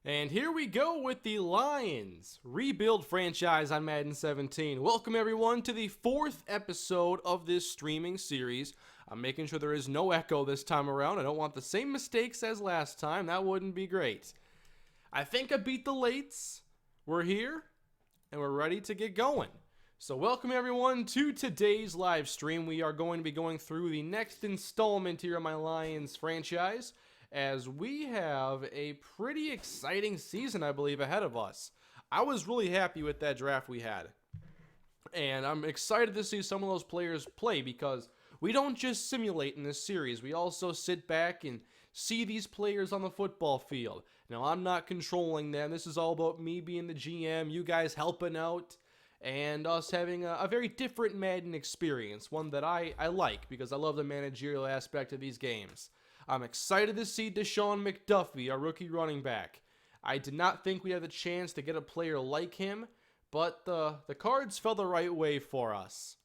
And here we go with the Lions Rebuild franchise on Madden 17. Welcome everyone to the 4th episode of this streaming series. I'm making sure there is no echo this time around. I don't want the same mistakes as last time. That wouldn't be great. I think I beat the lates. We're here and we're ready to get going. So welcome everyone to today's live stream. We are going to be going through the next installment here of my Lions franchise, as we have a pretty exciting season, I believe, ahead of us. I was really happy with that draft we had. And I'm excited to see some of those players play, because we don't just simulate in this series. We also sit back and see these players on the football field. Now, I'm not controlling them. This is all about me being the GM, you guys helping out, and us having a very different Madden experience. One that I like, because I love the managerial aspect of these games. I'm excited to see Deshaun McDuffie, our rookie running back. I did not think we had the chance to get a player like him, but the cards fell the right way for us.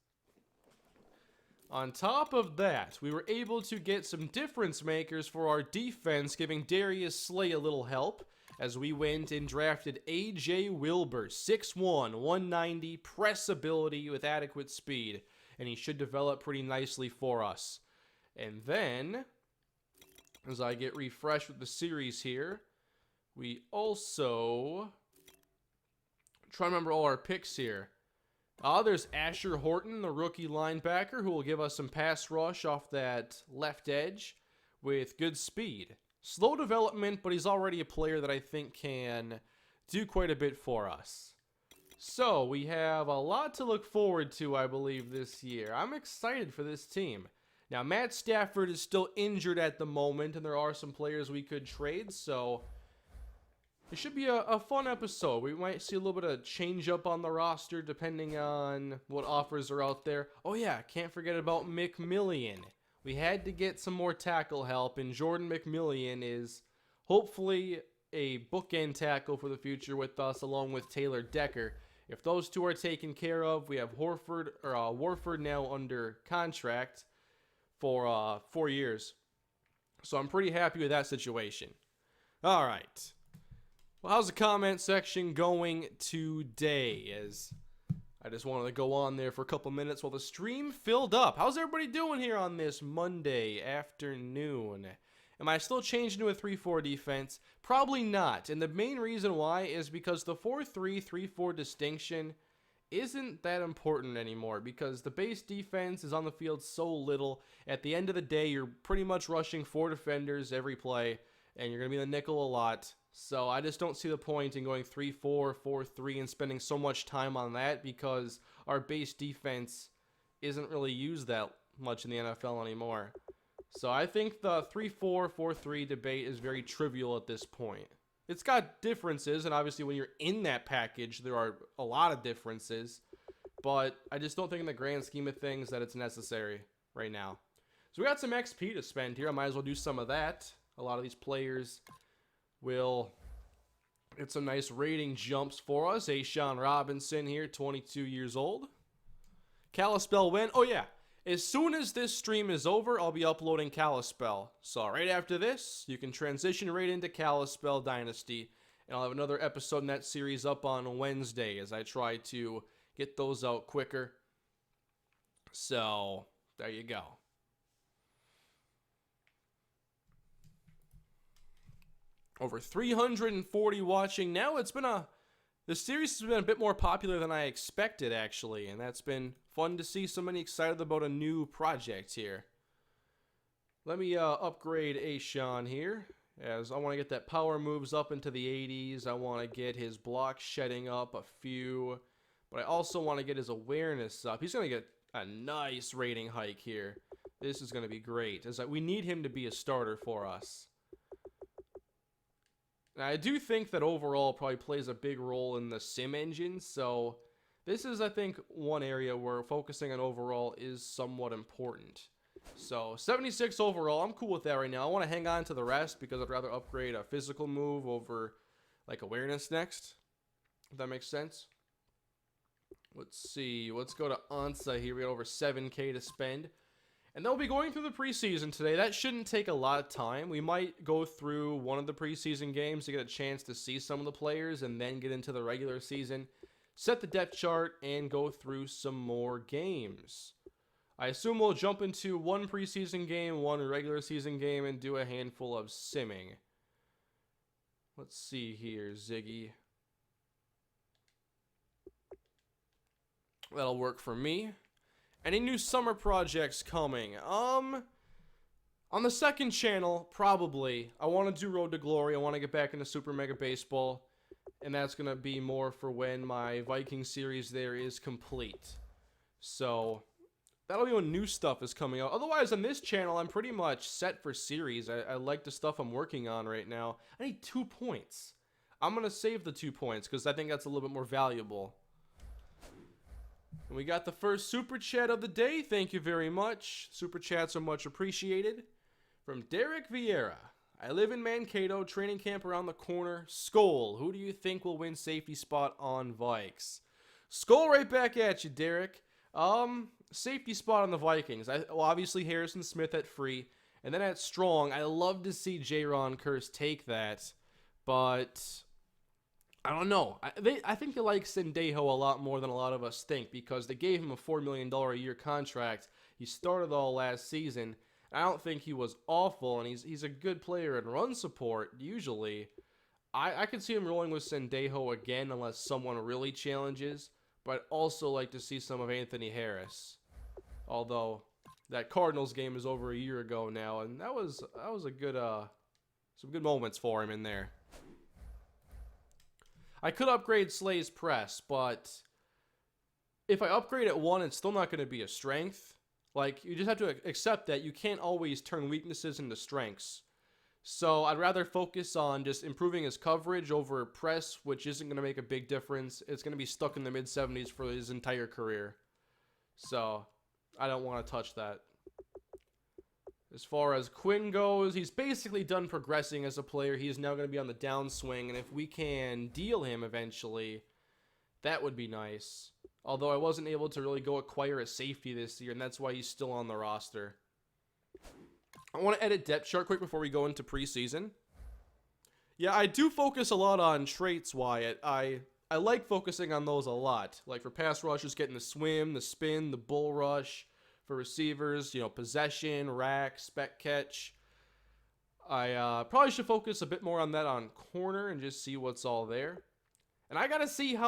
On top of that, we were able to get some difference makers for our defense, giving Darius Slay a little help, as we went and drafted A.J. Wilbur, 6'1", 190, press ability with adequate speed, and he should develop pretty nicely for us. And then, as I get refreshed with the series here, we also try to remember all our picks here. There's Asher Horton, the rookie linebacker, who will give us some pass rush off that left edge with good speed. Slow development, but he's already a player that I think can do quite a bit for us. So we have a lot to look forward to, I believe, this year. I'm excited for this team. Now, Matt Stafford is still injured at the moment, and there are some players we could trade, so it should be a fun episode. We might see a little bit of change up on the roster depending on what offers are out there. Oh yeah, can't forget about McMillian. We had to get some more tackle help, and Jordan McMillian is hopefully a bookend tackle for the future with us, along with Taylor Decker. If those two are taken care of, we have Warford now under contract for 4 years. So I'm pretty happy with that situation. All right. Well, how's the comment section going today? As I just wanted to go on there for a couple minutes while the stream filled up. How's everybody doing here on this Monday afternoon? Am I still changing to a 3-4 defense? Probably not. And the main reason why is because the 4-3, 3-4 distinction isn't that important anymore, because the base defense is on the field so little. At the end of the day, you're pretty much rushing 4 defenders every play, and you're going to be in the nickel a lot. So I just don't see the point in going 3-4, 4-3 and spending so much time on that, because our base defense isn't really used that much in the NFL anymore. So I think the 3-4, 4-3 debate is very trivial at this point. It's got differences, and obviously when you're in that package, there are a lot of differences. But I just don't think in the grand scheme of things that it's necessary right now. So we got some XP to spend here. I might as well do some of that. A lot of these players will get some nice rating jumps for us. Ashawn Robinson here, 22 years old. Kalispell win. Oh yeah, as soon as this stream is over, I'll be uploading Kalispell. So right after this, you can transition right into Kalispell Dynasty. And I'll have another episode in that series up on Wednesday, as I try to get those out quicker. So there you go. Over 340 watching now. The series has been a bit more popular than I expected, actually, and that's been fun to see so many excited about a new project here. Let me upgrade Ashawn here, as I want to get that power moves up into the 80s. I want to get his block shedding up a few, but I also want to get his awareness up. He's going to get a nice rating hike here. This is going to be great, as we need him to be a starter for us. Now, I do think that overall probably plays a big role in the sim engine, so this is, I think, one area where focusing on overall is somewhat important. So 76 overall, I'm cool with that right now. I want to hang on to the rest because I'd rather upgrade a physical move over like awareness next, if that makes sense. Let's see, let's go to Ansa here. We got over 7K to spend. And they'll be going through the preseason today. That shouldn't take a lot of time. We might go through one of the preseason games to get a chance to see some of the players and then get into the regular season, set the depth chart, and go through some more games. I assume we'll jump into one preseason game, one regular season game, and do a handful of simming. Let's see here, Ziggy. That'll work for me. Any new summer projects coming? On the second channel, probably. I want to do Road to Glory. I want to get back into Super Mega Baseball. And that's going to be more for when my Viking series there is complete. So, that'll be when new stuff is coming out. Otherwise, on this channel, I'm pretty much set for series. I like the stuff I'm working on right now. I need 2 points. I'm going to save the 2 points because I think that's a little bit more valuable. And we got the first Super Chat of the day. Thank you very much. Super Chats are much appreciated. From Derek Vieira. I live in Mankato. Training camp around the corner. Skol. Who do you think will win safety spot on Vikes? Skol right back at you, Derek. Safety spot on the Vikings. Well, obviously Harrison Smith at free. And then at strong, I love to see J-Ron Curse take that. But I don't know. I think they like Sendejo a lot more than a lot of us think because they gave him a $4 million a year contract. He started all last season. I don't think he was awful, and he's a good player in run support, usually. I could see him rolling with Sendejo again unless someone really challenges, but I'd also like to see some of Anthony Harris. Although, that Cardinals game is over a year ago now, and that was a good, some good moments for him in there. I could upgrade Slay's press, but if I upgrade at 1, it's still not going to be a strength. Like, you just have to accept that you can't always turn weaknesses into strengths. So I'd rather focus on just improving his coverage over press, which isn't going to make a big difference. It's going to be stuck in the mid-70s for his entire career. So I don't want to touch that. As far as Quinn goes, he's basically done progressing as a player. He's now going to be on the downswing, and if we can deal him eventually, that would be nice. Although I wasn't able to really go acquire a safety this year, and that's why he's still on the roster. I want to edit depth chart quick before we go into preseason. Yeah, I do focus a lot on traits, Wyatt. I like focusing on those a lot. Like for pass rushers, getting the swim, the spin, the bull rush. For receivers, you know, possession, rack, spec catch. I probably should focus a bit more on that on corner and just see what's all there. And I got to see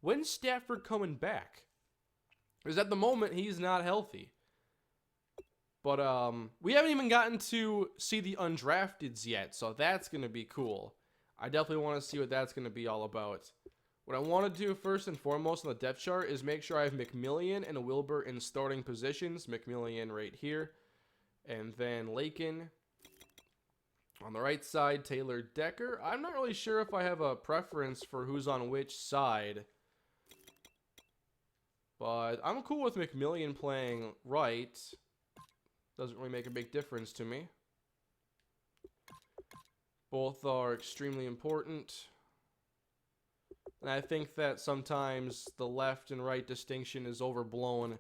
when's Stafford coming back? Because at the moment, he's not healthy. But we haven't even gotten to see the undrafteds yet, so that's going to be cool. I definitely want to see what that's going to be all about. What I want to do first and foremost on the depth chart is make sure I have McMillian and Wilbur in starting positions. McMillian right here. And then Lakin. On the right side, Taylor Decker. I'm not really sure if I have a preference for who's on which side. But I'm cool with McMillian playing right. Doesn't really make a big difference to me. Both are extremely important. And I think that sometimes the left and right distinction is overblown,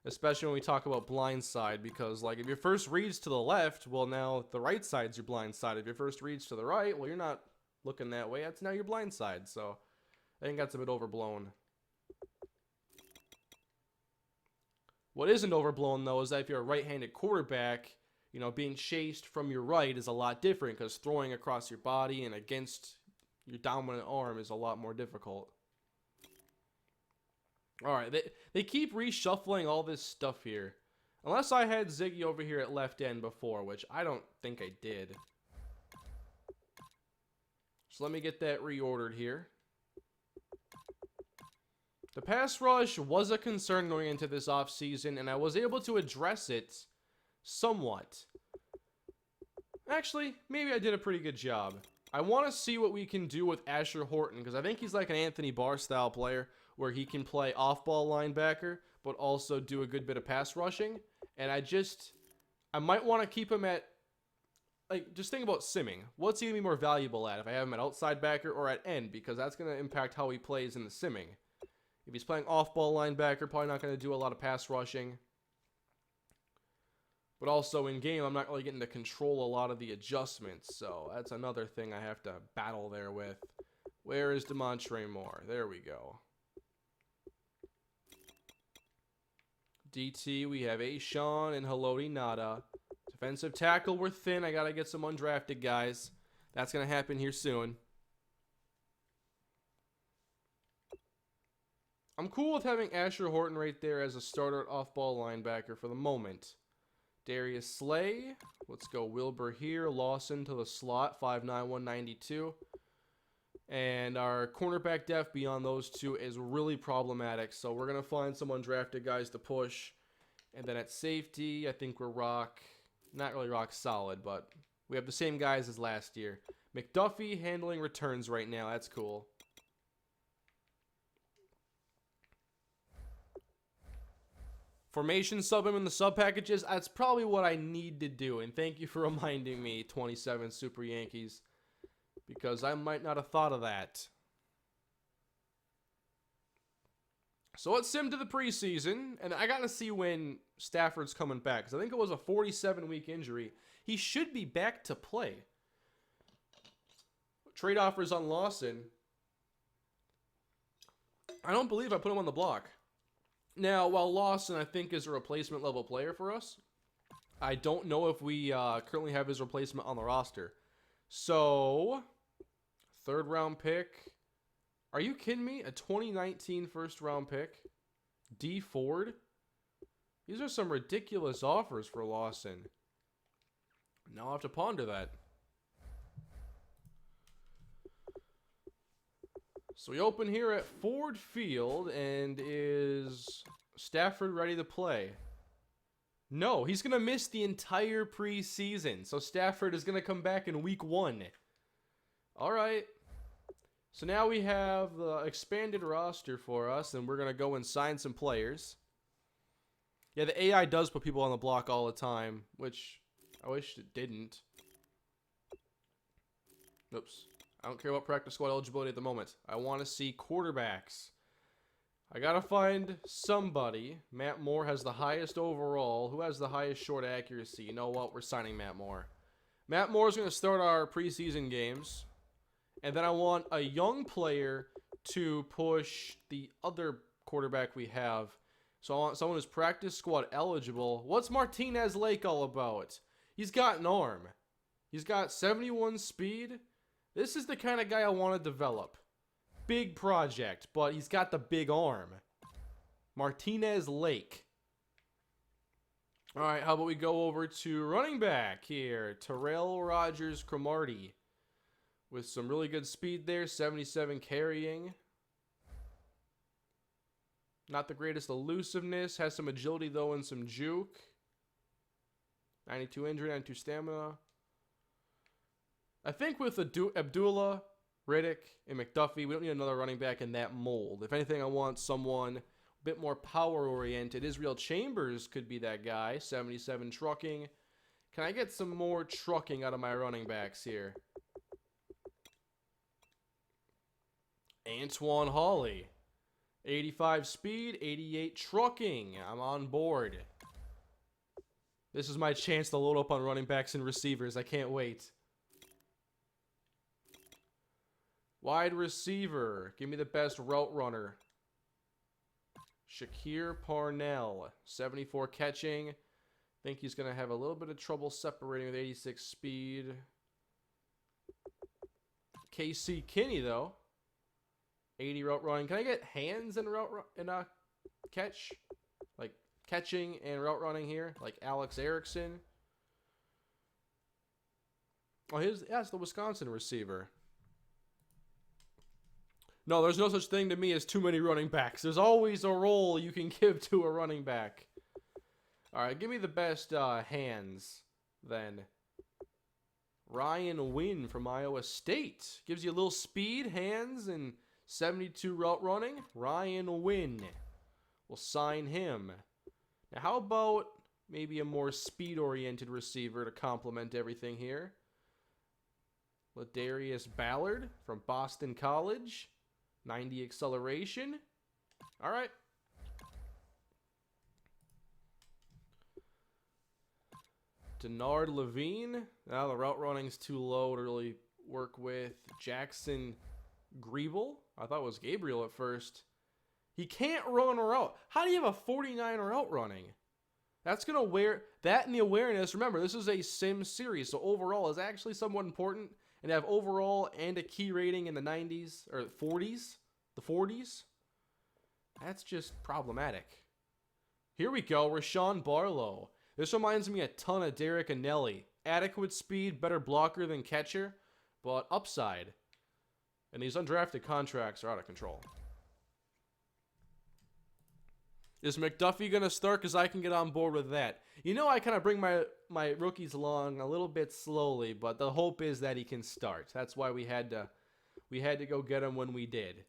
especially when we talk about blind side, because like if your first reads to the left, well now the right side's your blind side. If your first reads to the right, well you're not looking that way, that's now your blind side. So I think that's a bit overblown. What isn't overblown though is that if you're a right-handed quarterback, you know, being chased from your right is a lot different because throwing across your body and against your dominant arm is a lot more difficult. Alright, they keep reshuffling all this stuff here. Unless I had Ziggy over here at left end before, which I don't think I did. So let me get that reordered here. The pass rush was a concern going into this offseason, and I was able to address it somewhat. Actually, maybe I did a pretty good job. I want to see what we can do with Asher Horton, because I think he's like an Anthony Barr style player where he can play off-ball linebacker, but also do a good bit of pass rushing. And I might want to keep him at, like, just think about simming. What's he going to be more valuable at if I have him at outside backer or at end? Because that's going to impact how he plays in the simming. If he's playing off-ball linebacker, probably not going to do a lot of pass rushing. But also in game, I'm not really getting to control a lot of the adjustments. So that's another thing I have to battle there with. Where is Demontre Moore? There we go. DT, we have Ashawn and Haloti Nada. Defensive tackle, we're thin. I got to get some undrafted guys. That's going to happen here soon. I'm cool with having Asher Horton right there as a starter off-ball linebacker for the moment. Darius Slay. Let's go Wilbur here. Lawson to the slot, 5'9", 192. And our cornerback depth beyond those two is really problematic. So we're going to find some undrafted guys to push. And then at safety, I think we're not really rock solid, but we have the same guys as last year. McDuffie handling returns right now. That's cool. Formation sub him in the sub packages. That's probably what I need to do. And thank you for reminding me, 27 Super Yankees, because I might not have thought of that. So let's sim to the preseason. And I got to see when Stafford's coming back, because I think it was a 47-week injury. He should be back to play. Trade offers on Lawson. I don't believe I put him on the block. Now, while Lawson, I think, is a replacement level player for us, I don't know if we currently have his replacement on the roster. So, third round pick. Are you kidding me? A 2019 first round pick? D Ford? These are some ridiculous offers for Lawson. Now I'll have to ponder that. So we open here at Ford Field, and is Stafford ready to play? No, he's going to miss the entire preseason. So Stafford is going to come back in week 1. All right. So now we have the expanded roster for us, and we're going to go and sign some players. Yeah, the AI does put people on the block all the time, which I wish it didn't. Oops. I don't care about practice squad eligibility at the moment. I want to see quarterbacks. I got to find somebody. Matt Moore has the highest overall. Who has the highest short accuracy? You know what? We're signing Matt Moore. Matt Moore is going to start our preseason games. And then I want a young player to push the other quarterback we have. So I want someone who's practice squad eligible. What's Martinez Lake all about? He's got an arm. He's got 71 speed. This is the kind of guy I want to develop. Big project, but he's got the big arm. Martinez Lake. All right, how about we go over to running back here. Terrell Rogers Cromartie. With some really good speed there. 77 carrying. Not the greatest elusiveness. Has some agility, though, and some juke. 92 injury, 92 stamina. I think with Abdullah, Riddick, and McDuffie, we don't need another running back in that mold. If anything, I want someone a bit more power-oriented. Israel Chambers could be that guy. 77 trucking. Can I get some more trucking out of my running backs here? Antoine Hawley. 85 speed, 88 trucking. I'm on board. This is my chance to load up on running backs and receivers. I can't wait. Wide receiver. Give me the best route runner. Shakir Parnell. 74 catching. Think he's going to have a little bit of trouble separating with 86 speed. KC Kinney, though. 80 route running. Can I get hands and catch? Like catching and route running here? Like Alex Erickson. Oh, that's the Wisconsin receiver. No, there's no such thing to me as too many running backs. There's always a role you can give to a running back. All right, give me the best hands then. Ryan Wynn from Iowa State. Gives you a little speed, hands, and 72 route running. Ryan Wynn. We'll sign him. Now, how about maybe a more speed-oriented receiver to complement everything here? Ladarius Ballard from Boston College. 90 acceleration. All right. Denard Levine. Now the route running's too low to really work with. Jackson Griebel. I thought it was Gabriel at first. He can't run a route. How do you have a 49 route running? That's going to wear that and the awareness. Remember, this is a sim series, so overall is actually somewhat important. And have overall and a key rating in the 90s or 40s, the 40s. That's just problematic. Here we go, Rashawn Barlow. This reminds me a ton of Derek Anelli. Adequate speed, better blocker than catcher, but upside. And these undrafted contracts are out of control. Is McDuffie going to start? Because I can get on board with that. You know, I kind of bring my rookies along a little bit slowly, but the hope is that he can start. That's why we had to go get him when we did.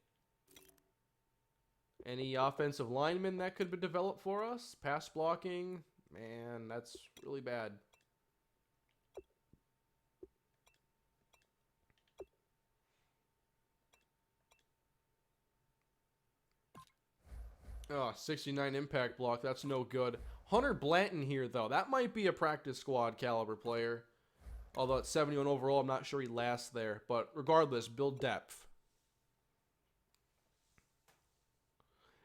Any offensive linemen that could be developed for us? Pass blocking? Man, that's really bad. Oh, 69 impact block. That's no good. Hunter Blanton here, though. That might be a practice squad caliber player. Although at 71 overall, I'm not sure he lasts there. But regardless, build depth.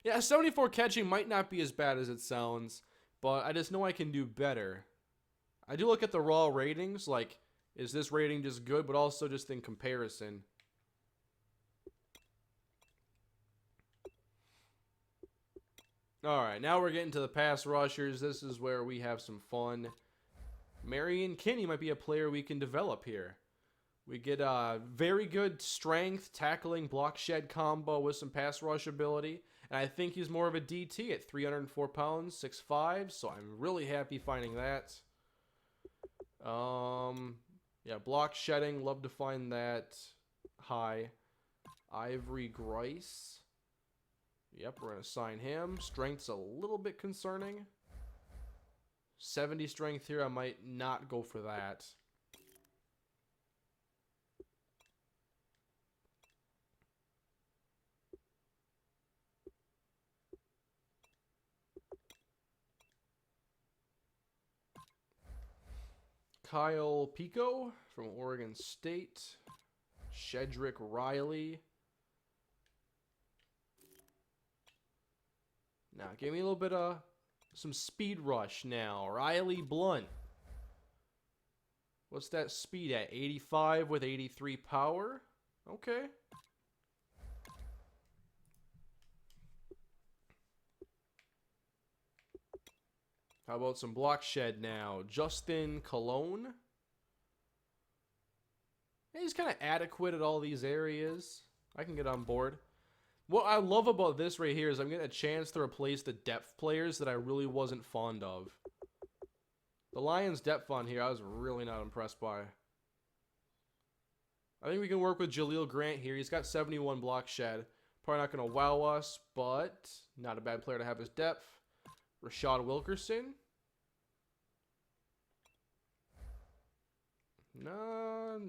Yeah, 74 catching might not be as bad as it sounds. But I just know I can do better. I do look at the raw ratings. Like, is this rating just good? But also just in comparison. Alright, now we're getting to the pass rushers. This is where we have some fun. Marion Kinney might be a player we can develop here. We get very good strength, tackling, block shed combo with some pass rush ability. And I think he's more of a DT at 304 pounds, 6'5", so I'm really happy finding that. Yeah, block shedding, love to find that high. Ivory Grice. Yep, we're going to sign him. Strength's a little bit concerning. 70 strength here, I might not go for that. Kyle Pico from Oregon State. Shedrick Riley. Now, give me a little bit of some speed rush now. Riley Blunt. What's that speed at? 85 with 83 power? Okay. How about some block shed now? Justin Cologne. Yeah, he's kind of adequate at all these areas. I can get on board. What I love about this right here is I'm getting a chance to replace the depth players that I really wasn't fond of. The Lions depth on here, I was really not impressed by. I think we can work with Jaleel Grant here. He's got 71 block shed. Probably not going to wow us, but not a bad player to have his depth. Rashad Wilkerson. No,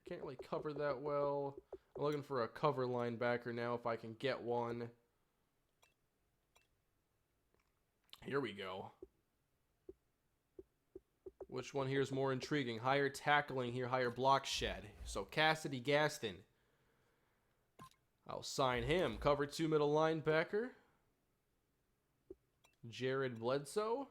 can't really cover that well. I'm looking for a cover linebacker now if I can get one. Here we go. Which one here is more intriguing? Higher tackling here, higher block shed. So Cassidy Gaston. I'll sign him. Cover 2 middle linebacker. Jared Bledsoe.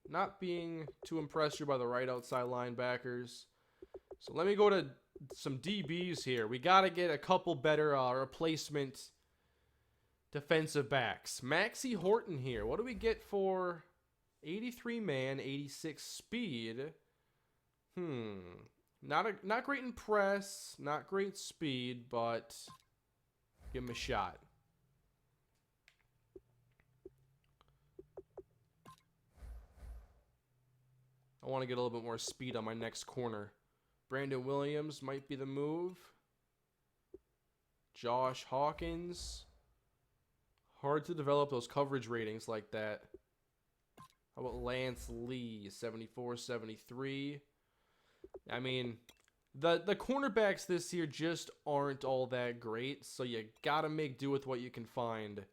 Not being too impressed here by the right outside linebackers. So let me go to some DBs here. We got to get a couple better replacement defensive backs. Maxie Horton here. What do we get for 83 man, 86 speed? Not great in press, not great speed, but give him a shot. I want to get a little bit more speed on my next corner. Brandon Williams might be the move. Josh Hawkins. Hard to develop those coverage ratings like that. How about Lance Lee, 74, 73. I mean, the cornerbacks this year just aren't all that great, so you gotta make do with what you can find.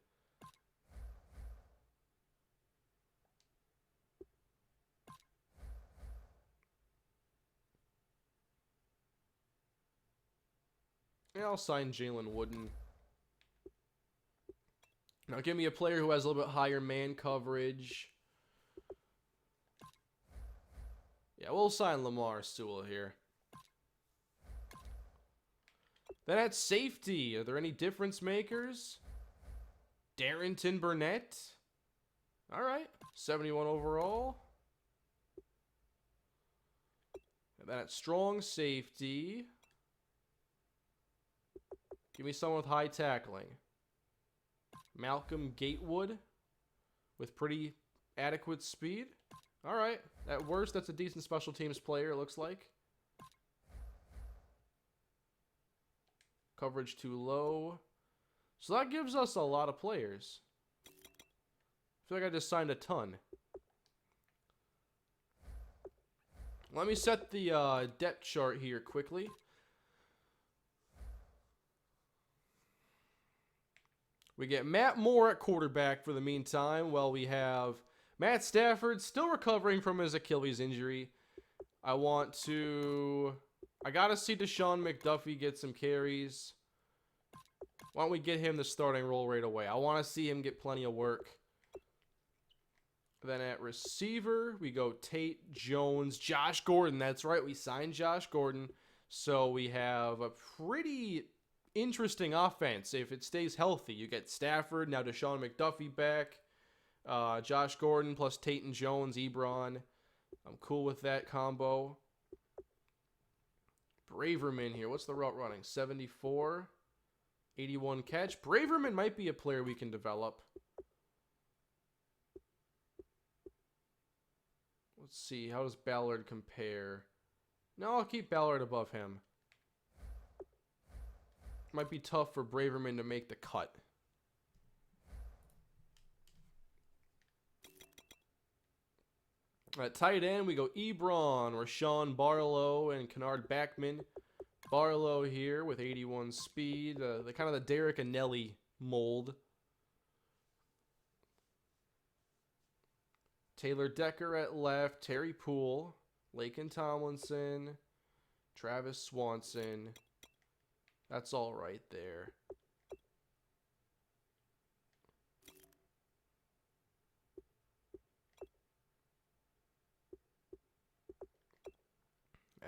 Yeah, I'll sign Jalen Wooden. Now give me a player who has a little bit higher man coverage. Yeah, we'll sign Lamar Sewell here. Then at safety, are there any difference makers? Darrington Burnett. All right, 71 overall. And then at strong safety, give me someone with high tackling. Malcolm Gatewood with pretty adequate speed. All right, at worst, that's a decent special teams player, it looks like. Coverage too low. So that gives us a lot of players. I feel like I just signed a ton. Let me set the depth chart here quickly. We get Matt Moore at quarterback for the meantime, while we have Matt Stafford still recovering from his Achilles injury. I gotta see Deshaun McDuffie get some carries. Why don't we get him the starting role right away? I want to see him get plenty of work. Then at receiver, we go Tate, Jones, Josh Gordon. That's right, we signed Josh Gordon. So we have a pretty interesting offense if it stays healthy. You get Stafford, now Deshaun McDuffie back. Josh Gordon plus Tate and Jones, Ebron. I'm cool with that combo. Braverman here. What's the route running? 74. 81 catch. Braverman might be a player we can develop. Let's see. How does Ballard compare? No, I'll keep Ballard above him. Might be tough for Braverman to make the cut. At tight end, we go Ebron, Rashawn Barlow, and Kennard Backman. Barlow here with 81 speed, the kind of the Derek Anelli mold. Taylor Decker at left, Terry Poole, Laken Tomlinson, Travis Swanson. That's all right there.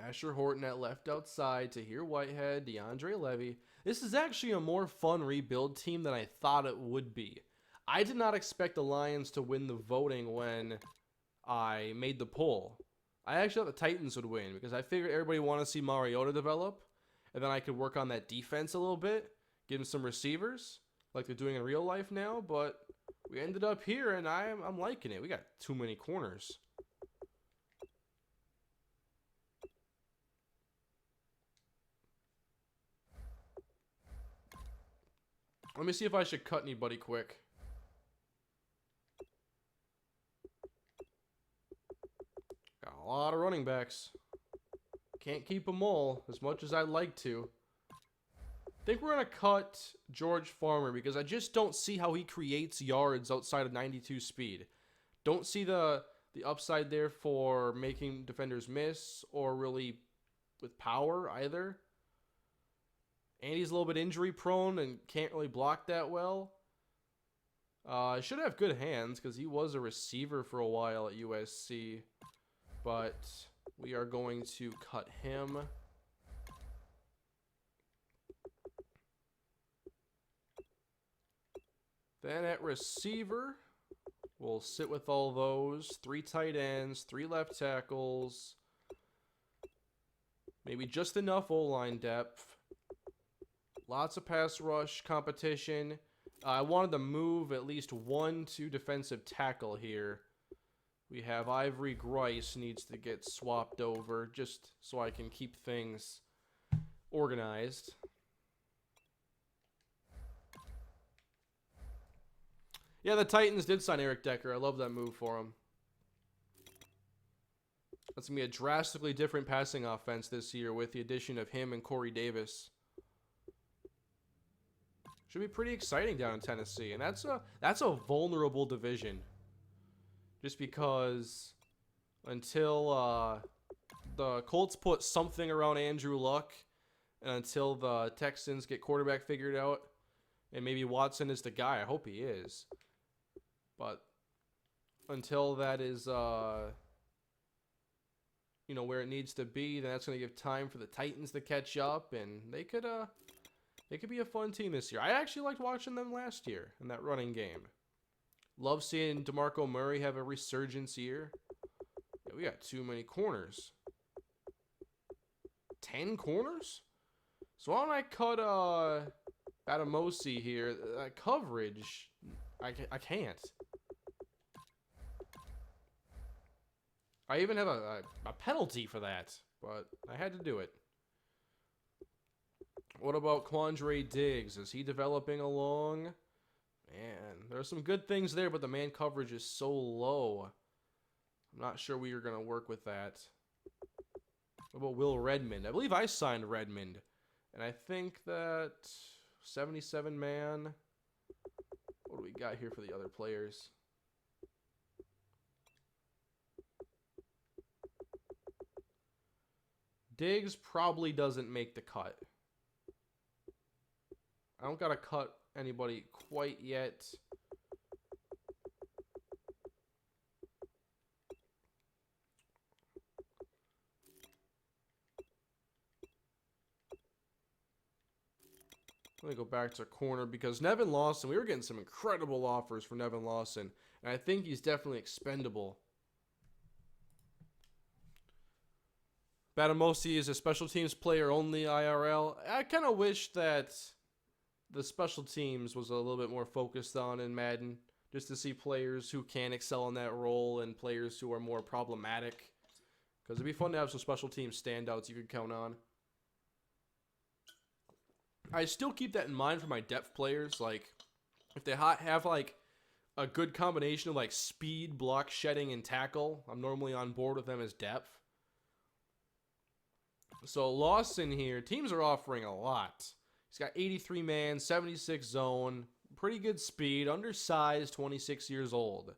Asher Horton at left outside, Tahir Whitehead, DeAndre Levy. This is actually a more fun rebuild team than I thought it would be. I did not expect the Lions to win the voting when I made the poll. I actually thought the Titans would win because I figured everybody wanted to see Mariota develop, and then I could work on that defense a little bit, give him some receivers like they're doing in real life now, but we ended up here, and I'm liking it. We got too many corners. Let me see if I should cut anybody quick. Got a lot of running backs. Can't keep them all as much as I'd like to. I think we're going to cut George Farmer because I just don't see how he creates yards outside of 92 speed. Don't see the upside there for making defenders miss or really with power either. And he's a little bit injury prone and can't really block that well. Should have good hands because he was a receiver for a while at USC. But we are going to cut him. Then at receiver, we'll sit with all those. 3 tight ends, 3 left tackles. Maybe just enough O-line depth. Lots of pass rush competition. I wanted to move at least 1 to defensive tackle here. We have Ivory Grice needs to get swapped over just so I can keep things organized. Yeah, the Titans did sign Eric Decker. I love that move for him. That's going to be a drastically different passing offense this year with the addition of him and Corey Davis. Should be pretty exciting down in Tennessee, and that's a vulnerable division. Just because until the Colts put something around Andrew Luck, And until the Texans get quarterback figured out, and maybe Watson is the guy. I hope he is. But until that is, where it needs to be, then that's going to give time for the Titans to catch up, and they could be a fun team this year. I actually liked watching them last year in that running game. Love seeing DeMarco Murray have a resurgence year. Yeah, we got too many corners. 10 corners? So why don't I cut Batamosi here? Coverage, I can't. I even have a penalty for that, but I had to do it. What about Quandre Diggs? Is he developing along? Man, there's some good things there, but the man coverage is so low. I'm not sure we are going to work with that. What about Will Redmond? I believe I signed Redmond. And I think that 77 man. What do we got here for the other players? Diggs probably doesn't make the cut. I don't got to cut anybody quite yet. Let me go back to corner because Nevin Lawson, we were getting some incredible offers for Nevin Lawson, and I think he's definitely expendable. Batamosi is a special teams player only IRL. I kind of wish that the special teams was a little bit more focused on in Madden, just to see players who can excel in that role and players who are more problematic. Because it'd be fun to have some special teams standouts you could count on. I still keep that in mind for my depth players. Like, if they have like a good combination of like speed, block, shedding, and tackle, I'm normally on board with them as depth. So Lawson here, teams are offering a lot. He's got 83 man, 76 zone, pretty good speed, undersized, 26 years old.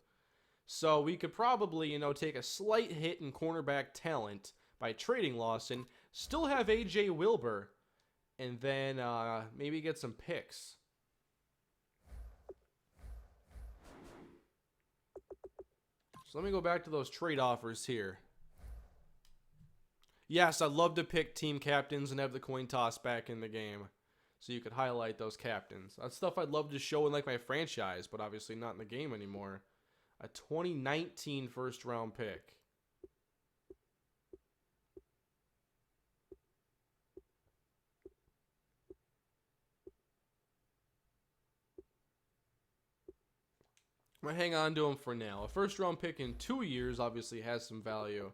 So we could probably, take a slight hit in cornerback talent by trading Lawson, still have AJ Wilbur, and then maybe get some picks. So let me go back to those trade offers here. Yes, I'd love to pick team captains and have the coin toss back in the game, so you could highlight those captains. That's stuff I'd love to show in like my franchise, but obviously not in the game anymore. A 2019 first round pick. I'm going to hang on to him for now. A first round pick in 2 years obviously has some value,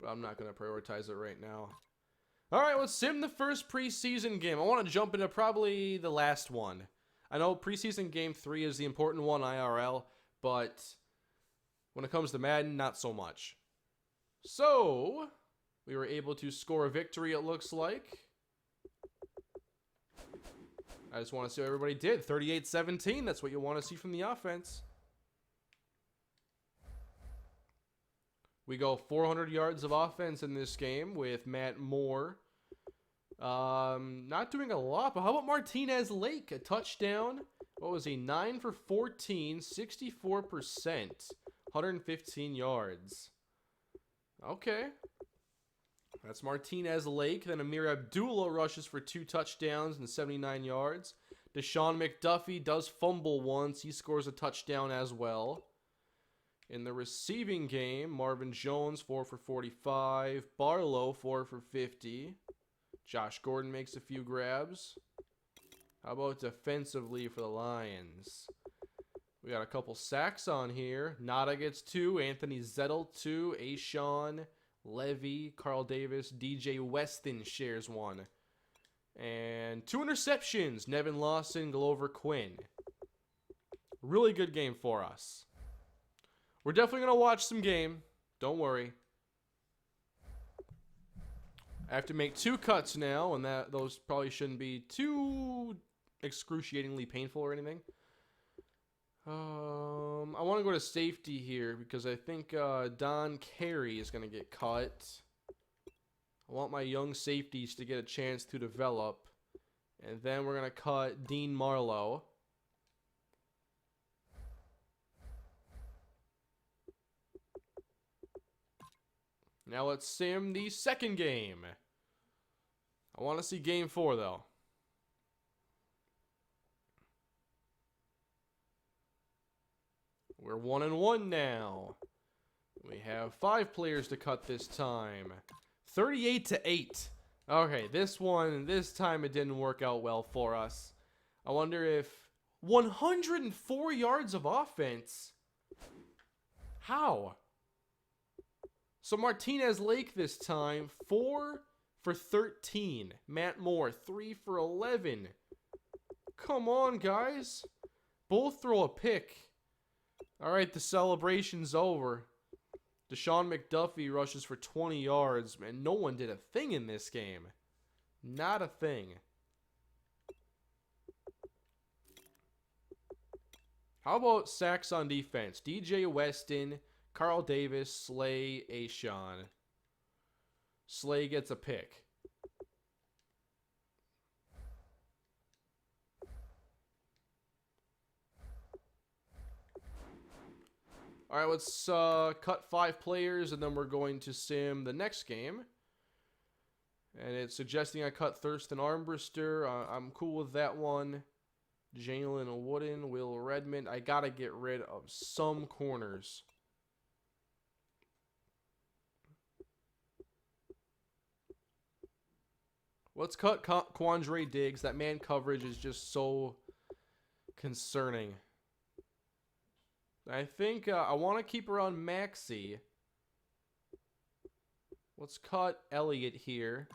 but I'm not going to prioritize it right now. All right, let's sim the first preseason game. I want to jump into probably the last one. I know preseason game 3 is the important one IRL, but when it comes to Madden, not so much. So, we were able to score a victory, it looks like. I just want to see what everybody did. 38-17, that's what you want to see from the offense. We go 400 yards of offense in this game with Matt Moore. Not doing a lot, but how about Martinez Lake? A touchdown. What was he? 9 for 14, 64%, 115 yards. Okay. That's Martinez Lake. Then Amir Abdullah rushes for 2 touchdowns and 79 yards. Deshaun McDuffie does fumble once. He scores a touchdown as well. In the receiving game, Marvin Jones, 4 for 45. Barlow, 4 for 50. Josh Gordon makes a few grabs. How about defensively for the Lions? We got a couple sacks on here. Nada gets 2. Anthony Zettel, 2. Ashawn, Levy, Carl Davis, DJ Weston shares 1. And 2 interceptions. Nevin Lawson, Glover Quinn. Really good game for us. We're definitely going to watch some game. Don't worry. I have to make 2 cuts now, and those probably shouldn't be too excruciatingly painful or anything. I want to go to safety here because I think Don Carey is going to get cut. I want my young safeties to get a chance to develop. And then we're going to cut Dean Marlowe. Now let's sim the second game. I want to see game 4 though. We're 1-1 now. We have 5 players to cut this time. 38-8. Okay, this time it didn't work out well for us. I wonder if 104 yards of offense. How? So Martinez Lake this time, 4 for 13. Matt Moore, 3 for 11. Come on, guys. Both throw a pick. All right, the celebration's over. Deshaun McDuffie rushes for 20 yards, and no one did a thing in this game. Not a thing. How about sacks on defense? DJ Weston, Carl Davis, Slay, Ashawn. Slay gets a pick. All right, let's cut 5 players, and then we're going to sim the next game. And it's suggesting I cut Thurston Armbruster. I'm cool with that one. Jalen Wooden, Will Redmond. I got to get rid of some corners. Let's cut Quandre Diggs. That man coverage is just so concerning. I think I want to keep around Maxey. Let's cut Elliott here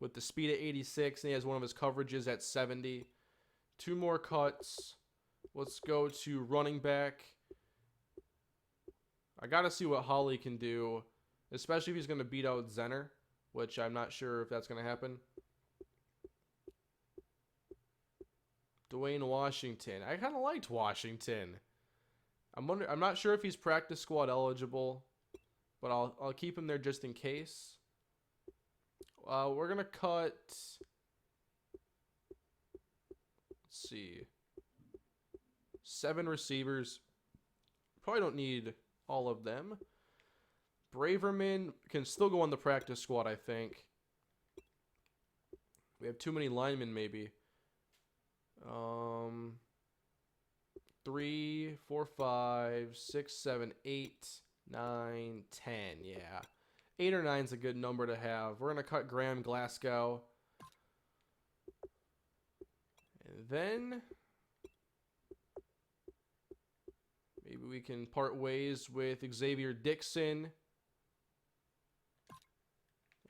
with the speed at 86, and he has one of his coverages at 70. 2 more cuts. Let's go to running back. I got to see what Holly can do, especially if he's going to beat out Zenner, which I'm not sure if that's going to happen. Dwayne Washington. I kind of liked Washington. I'm not sure if he's practice squad eligible, but I'll keep him there just in case. We're gonna cut. Let's see. 7 receivers. Probably don't need all of them. Braverman can still go on the practice squad, I think. We have too many linemen, maybe. 3, 4, 5, 6, 7, 8, 9, 10. Yeah. 8 or 9 is a good number to have. We're going to cut Graham Glasgow. And then maybe we can part ways with Xavier Dixon.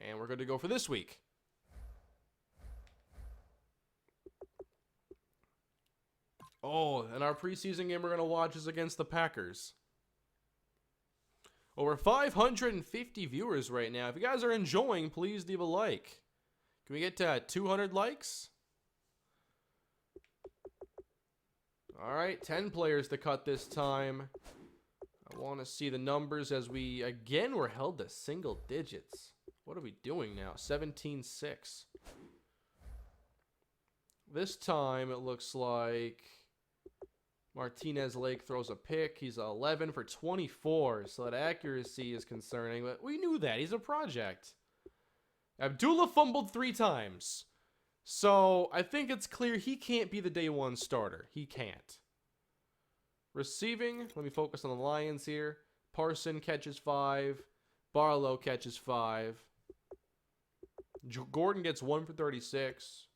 And we're good to go for this week. Oh, and our preseason game we're going to watch is against the Packers. Over 550 viewers right now. If you guys are enjoying, please leave a like. Can we get to 200 likes? All right, 10 players to cut this time. I want to see the numbers as we, again, were held to single digits. What are we doing now? 17-6. This time it looks like Martinez Lake throws a pick. He's 11 for 24, so that accuracy is concerning, but we knew that. He's a project. Abdullah fumbled 3 times. So I think it's clear he can't be the day 1 starter. He can't. Receiving, let me focus on the Lions here. Parson catches 5. Barlow catches 5. Gordon gets 1 for 36.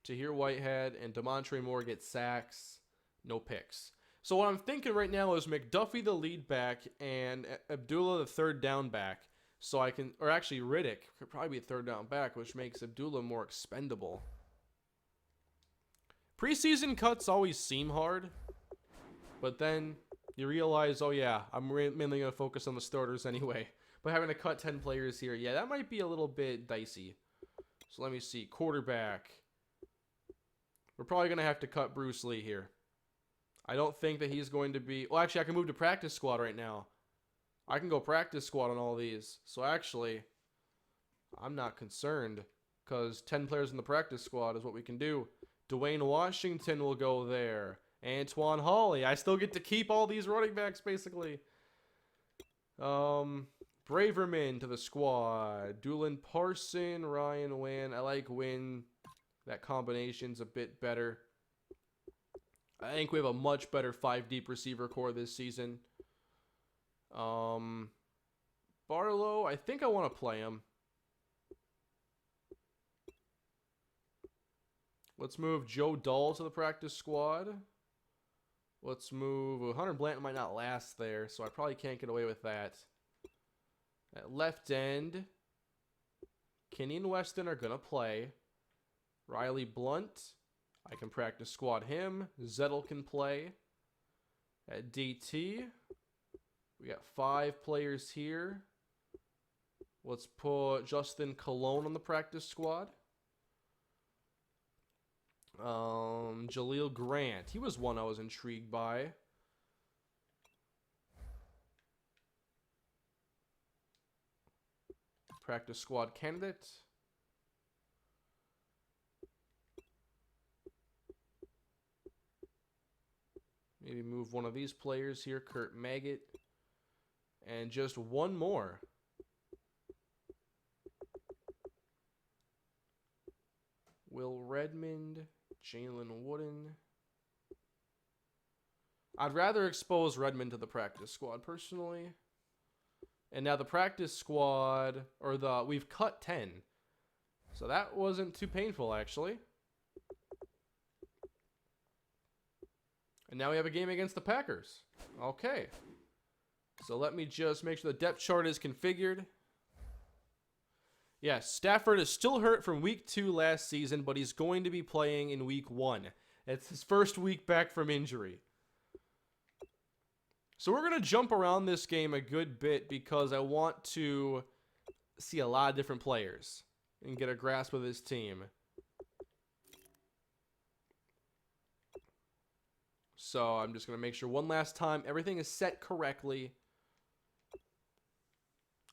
Tahir Whitehead and Demontre Moore get sacks, no picks. So what I'm thinking right now is McDuffie the lead back and Abdullah the 3rd down back. So I can, or actually Riddick could probably be a 3rd down back, which makes Abdullah more expendable. Preseason cuts always seem hard, but then you realize, oh yeah, I'm mainly going to focus on the starters anyway. But having to cut 10 players here, yeah, that might be a little bit dicey. So let me see, quarterback. We're probably going to have to cut Bruce Lee here. I don't think that he's going to be... Well, actually, I can move to practice squad right now. I can go practice squad on all these. So actually, I'm not concerned because 10 players in the practice squad is what we can do. Dwayne Washington will go there. Antoine Hawley. I still get to keep all these running backs, basically. Braverman to the squad. Doolin Parson, Ryan Wynn. I like Wynn. That combination's a bit better. I think we have a much better 5-deep receiver core this season. Barlow, I think I want to play him. Let's move Joe Dahl to the practice squad. Let's move... Hunter Blanton might not last there, so I probably can't get away with that. At left end, Kenny and Weston are going to play. Riley Blunt, I can practice squad him. Zettel can play. At DT, we got 5 players here. Let's put Justin Colon on the practice squad. Jaleel Grant. He was one I was intrigued by. Practice squad candidate. Maybe move one of these players here, Kurt Maggot. And just one more. Will Redmond, Jalen Wooden. I'd rather expose Redmond to the practice squad, personally. And now the practice squad, we've cut 10. So that wasn't too painful, actually. And now we have a game against the Packers. Okay. So let me just make sure the depth chart is configured. Yes, Stafford is still hurt from week 2 last season, but he's going to be playing in week 1. It's his first week back from injury. So we're going to jump around this game a good bit because I want to see a lot of different players and get a grasp of this team. So I'm just going to make sure one last time everything is set correctly.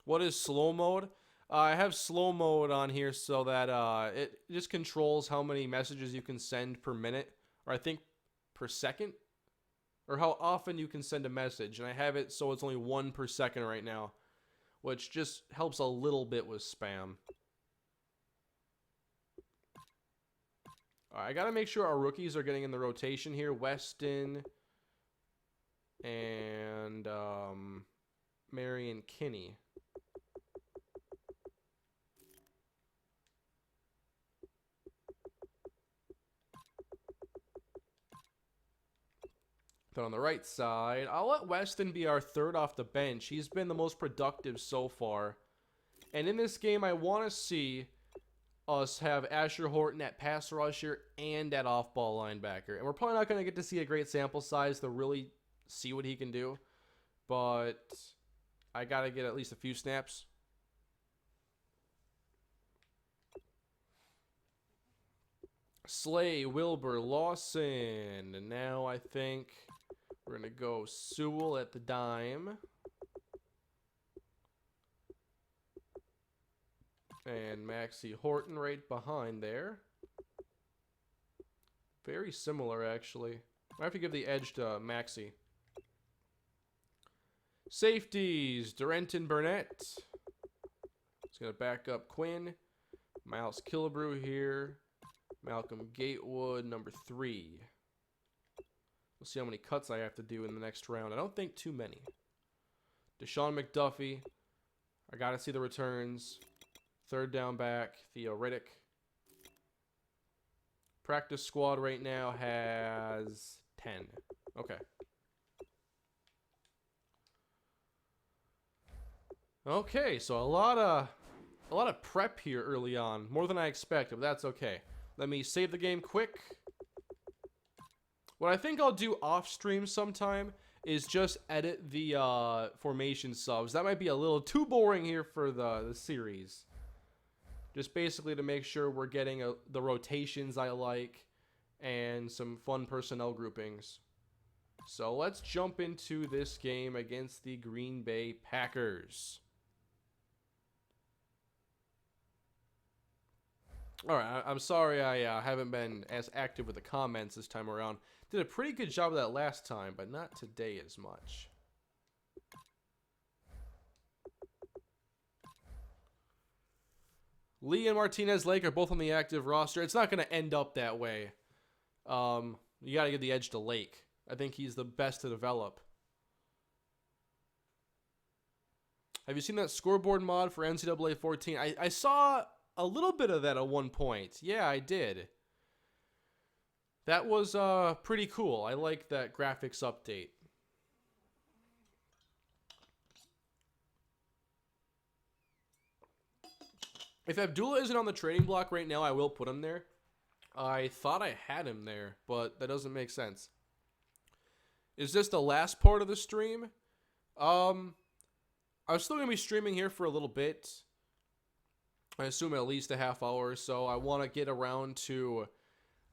What is slow mode? I have slow mode on here so that it just controls how many messages you can send per minute, or I think per second, or how often you can send a message. And I have it so it's only 1 per second right now, which just helps a little bit with spam. I got to make sure our rookies are getting in the rotation here. Weston and Marion Kinney. Then on the right side, I'll let Weston be our third off the bench. He's been the most productive so far. And in this game, I want to see us have Asher Horton at pass rusher and at off-ball linebacker. And we're probably not going to get to see a great sample size to really see what he can do. But I got to get at least a few snaps. Slay, Wilbur, Lawson. And now I think we're going to go Sewell at the dime. And Maxie Horton right behind there. Very similar, actually. I have to give the edge to Maxie. Safeties, Durenton Burnett. He's going to back up Quinn. Miles Killebrew here. Malcolm Gatewood, number 3. We'll see how many cuts I have to do in the next round. I don't think too many. Deshaun McDuffie. I got to see the returns. Third down back, Theo Riddick. Practice squad right now has 10. Okay. Okay, so a lot of prep here early on, more than I expected, but that's okay. Let me save the game quick. What I think I'll do off stream sometime is just edit the formation subs. That might be a little too boring here for the series. Just basically to make sure we're getting the rotations I like and some fun personnel groupings. So let's jump into this game against the Green Bay Packers. All right, I'm sorry I haven't been as active with the comments this time around. Did a pretty good job of that last time, but not today as much. Lee and Martinez-Lake are both on the active roster. It's not going to end up that way. You got to give the edge to Lake. I think he's the best to develop. Have you seen that scoreboard mod for NCAA 14? I saw a little bit of that at one point. Yeah, I did. That was pretty cool. I like that graphics update. If Abdullah isn't on the trading block right now, I will put him there. I thought I had him there, but that doesn't make sense. Is this the last part of the stream? I'm still going to be streaming here for a little bit. I assume at least a half hour or so. I want to get around to...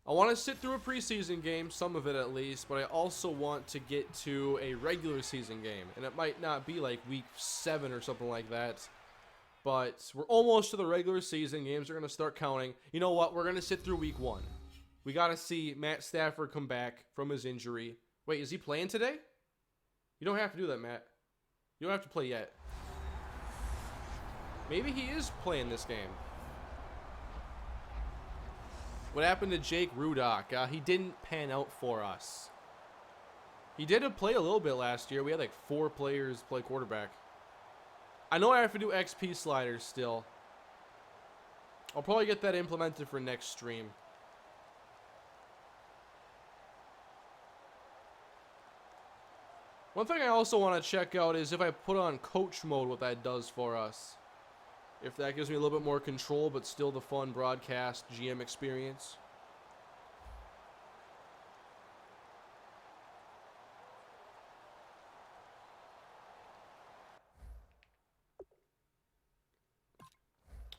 I want to sit through a preseason game, some of it at least, but I also want to get to a regular season game. And it might not be like week 7 or something like that. But we're almost to the regular season. Games are going to start counting. You know what? We're going to sit through week 1. We got to see Matt Stafford come back from his injury. Wait, is he playing today? You don't have to do that, Matt. You don't have to play yet. Maybe he is playing this game. What happened to Jake Rudock? He didn't pan out for us. He did play a little bit last year. We had like 4 players play quarterback. I know I have to do XP sliders still. I'll probably get that implemented for next stream. One thing I also want to check out is if I put on coach mode, what that does for us. If that gives me a little bit more control, but still the fun broadcast GM experience.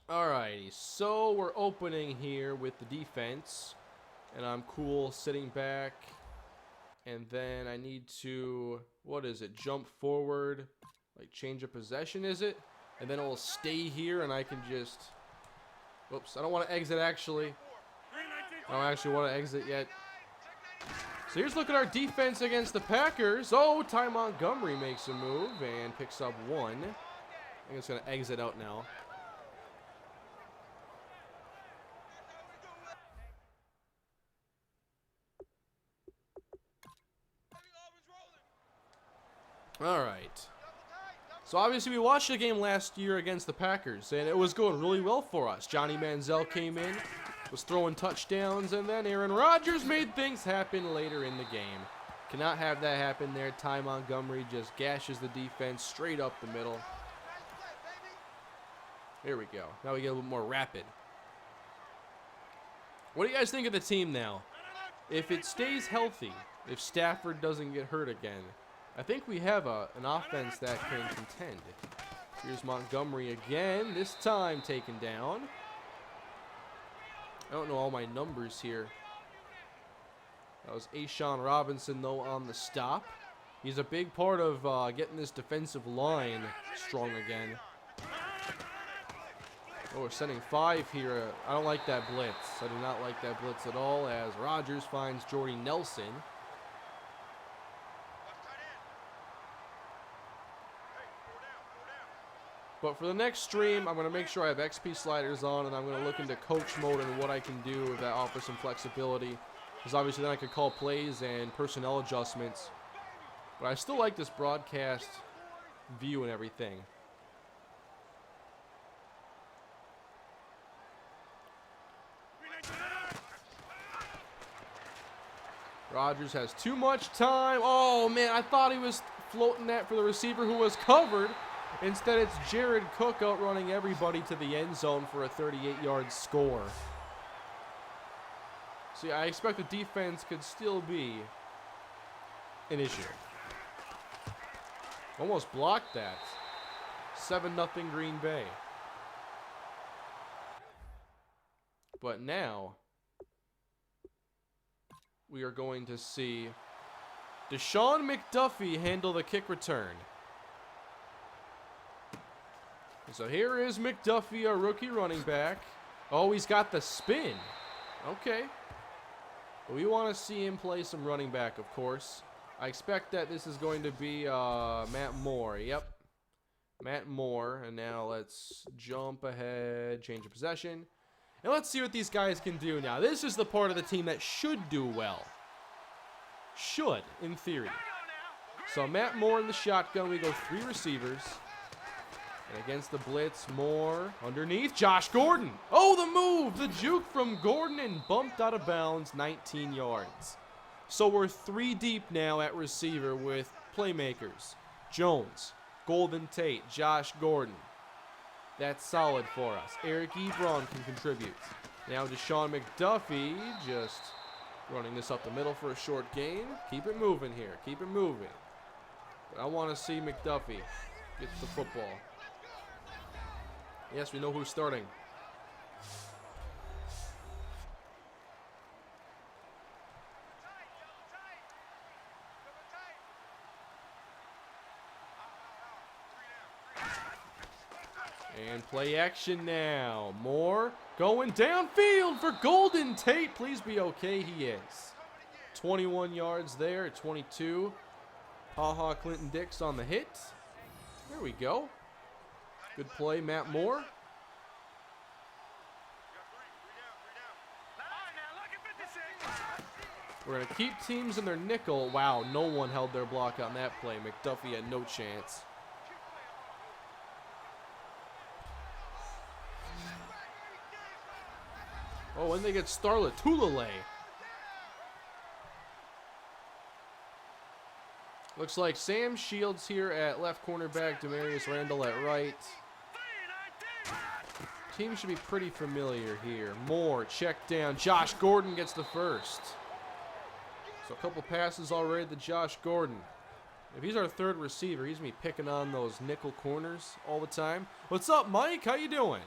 Alrighty, so we're opening here with the defense. And I'm cool sitting back. And then I need to, what is it, jump forward, like change of possession, is it? And then it will stay here and I can just, whoops, I don't want to exit actually. I don't actually want to exit yet. So here's a look at our defense against the Packers. Oh, Ty Montgomery makes a move and picks up 1. I think it's going to exit out now. All right. So obviously we watched the game last year against the Packers, and it was going really well for us. Johnny Manziel came in, was throwing touchdowns, and then Aaron Rodgers made things happen later in the game. Cannot have that happen there. Ty Montgomery just gashes the defense straight up the middle. Here we go. Now we get a little more rapid. What do you guys think of the team now? If it stays healthy, if Stafford doesn't get hurt again, I think we have an offense that can contend. Here's Montgomery again, this time taken down. I don't know all my numbers here. That was Ashawn Robinson, though, on the stop. He's a big part of getting this defensive line strong again. Oh, we're sending 5 here. I don't like that blitz. I do not like that blitz at all, as Rodgers finds Jordy Nelson. But for the next stream, I'm going to make sure I have XP sliders on, and I'm going to look into coach mode and what I can do if that offers some flexibility. Because obviously then I could call plays and personnel adjustments. But I still like this broadcast view and everything. Rodgers has too much time. Oh, man, I thought he was floating that for the receiver who was covered. Instead, it's Jared Cook outrunning everybody to the end zone for a 38-yard score. See, I expect the defense could still be an issue. Almost blocked that. 7-0 Green Bay. But now, we are going to see Deshaun McDuffie handle the kick return. So here is McDuffie, our rookie running back. Oh, he's got the spin. Okay. We want to see him play some running back, of course. I expect that this is going to be Matt Moore. Yep. Matt Moore. And now let's jump ahead, change of possession. And let's see what these guys can do now. This is the part of the team that should do well. Should, in theory. So Matt Moore in the shotgun. We go 3 receivers. And against the blitz, Moore underneath. Josh Gordon. Oh, the move. The juke from Gordon and bumped out of bounds, 19 yards. So we're 3 deep now at receiver with playmakers. Jones, Golden Tate, Josh Gordon. That's solid for us. Eric Ebron can contribute. Now Deshaun McDuffie just running this up the middle for a short gain. Keep it moving here. Keep it moving. But I want to see McDuffie get the football. Yes, we know who's starting. And play action now. Moore going downfield for Golden Tate. Please be okay. He is. 21 yards there at 22. Ha-ha Clinton Dix on the hit. There we go. Good play, Matt Moore. We're going to keep teams in their nickel. Wow, no one held their block on that play. McDuffie had no chance. Oh, and they get Starlet Tulale. Looks like Sam Shields here at left cornerback, Demarius Randall at right. Team should be pretty familiar here. Moore, check down. Josh Gordon gets the first. So a couple passes already to Josh Gordon. If he's our third receiver, he's going to be picking on those nickel corners all the time. What's up, Mike? How you doing?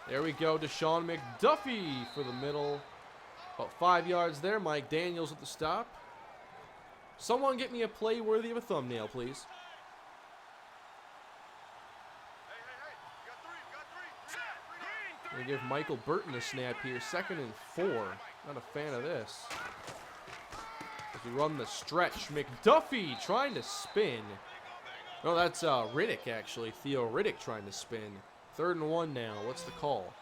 There we go. Deshaun McDuffie for the middle. About 5 yards there. Mike Daniels with the stop. Someone get me a play worthy of a thumbnail, please. Gonna give Michael Burton a snap here. 2nd and 4. Not a fan of this. As we run the stretch. McDuffie trying to spin. No, that's Riddick, actually. Theo Riddick trying to spin. 3rd and 1 now. What's the call?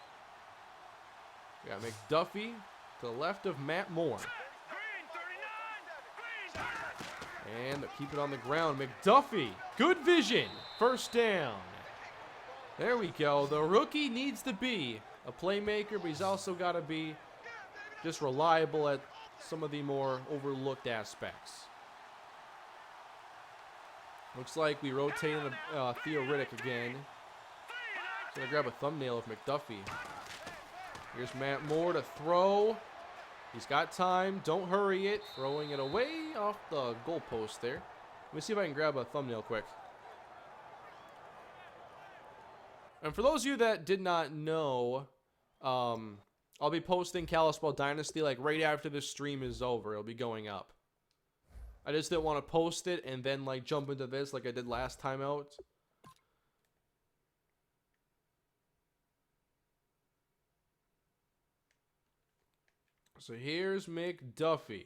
We got McDuffie to the left of Matt Moore. And keep it on the ground. McDuffie. Good vision. 1st down. There we go. The rookie needs to be a playmaker, but he's also got to be just reliable at some of the more overlooked aspects. Looks like we rotate in Theo Riddick again. Gonna grab a thumbnail of McDuffie. Here's Matt Moore to throw. He's got time. Don't hurry it. Throwing it away off the goalpost there. Let me see if I can grab a thumbnail quick. And for those of you that did not know, I'll be posting Kalispell Dynasty like right after this stream is over. It'll be going up. I just didn't want to post it and then like jump into this like I did last time out. So here's McDuffie.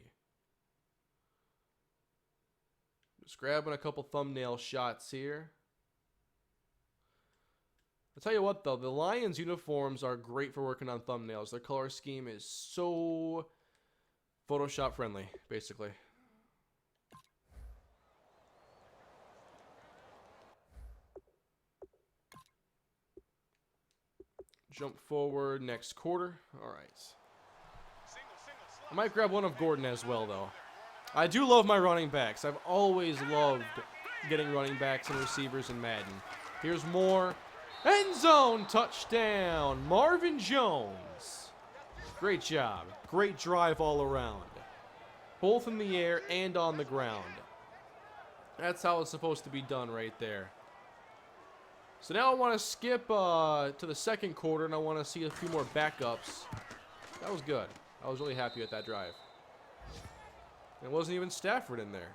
Just grabbing a couple thumbnail shots here. I'll tell you what though, the Lions uniforms are great for working on thumbnails. Their color scheme is so Photoshop friendly, basically. Jump forward next quarter. All right. I might grab one of Gordon as well, though. I do love my running backs. I've always loved getting running backs and receivers in Madden. Here's Moore. End zone touchdown. Marvin Jones. Great job. Great drive all around. Both in the air and on the ground. That's how it's supposed to be done right there. So now I want to skip to the second quarter, and I want to see a few more backups. That was good. I was really happy with that drive. It wasn't even Stafford in there.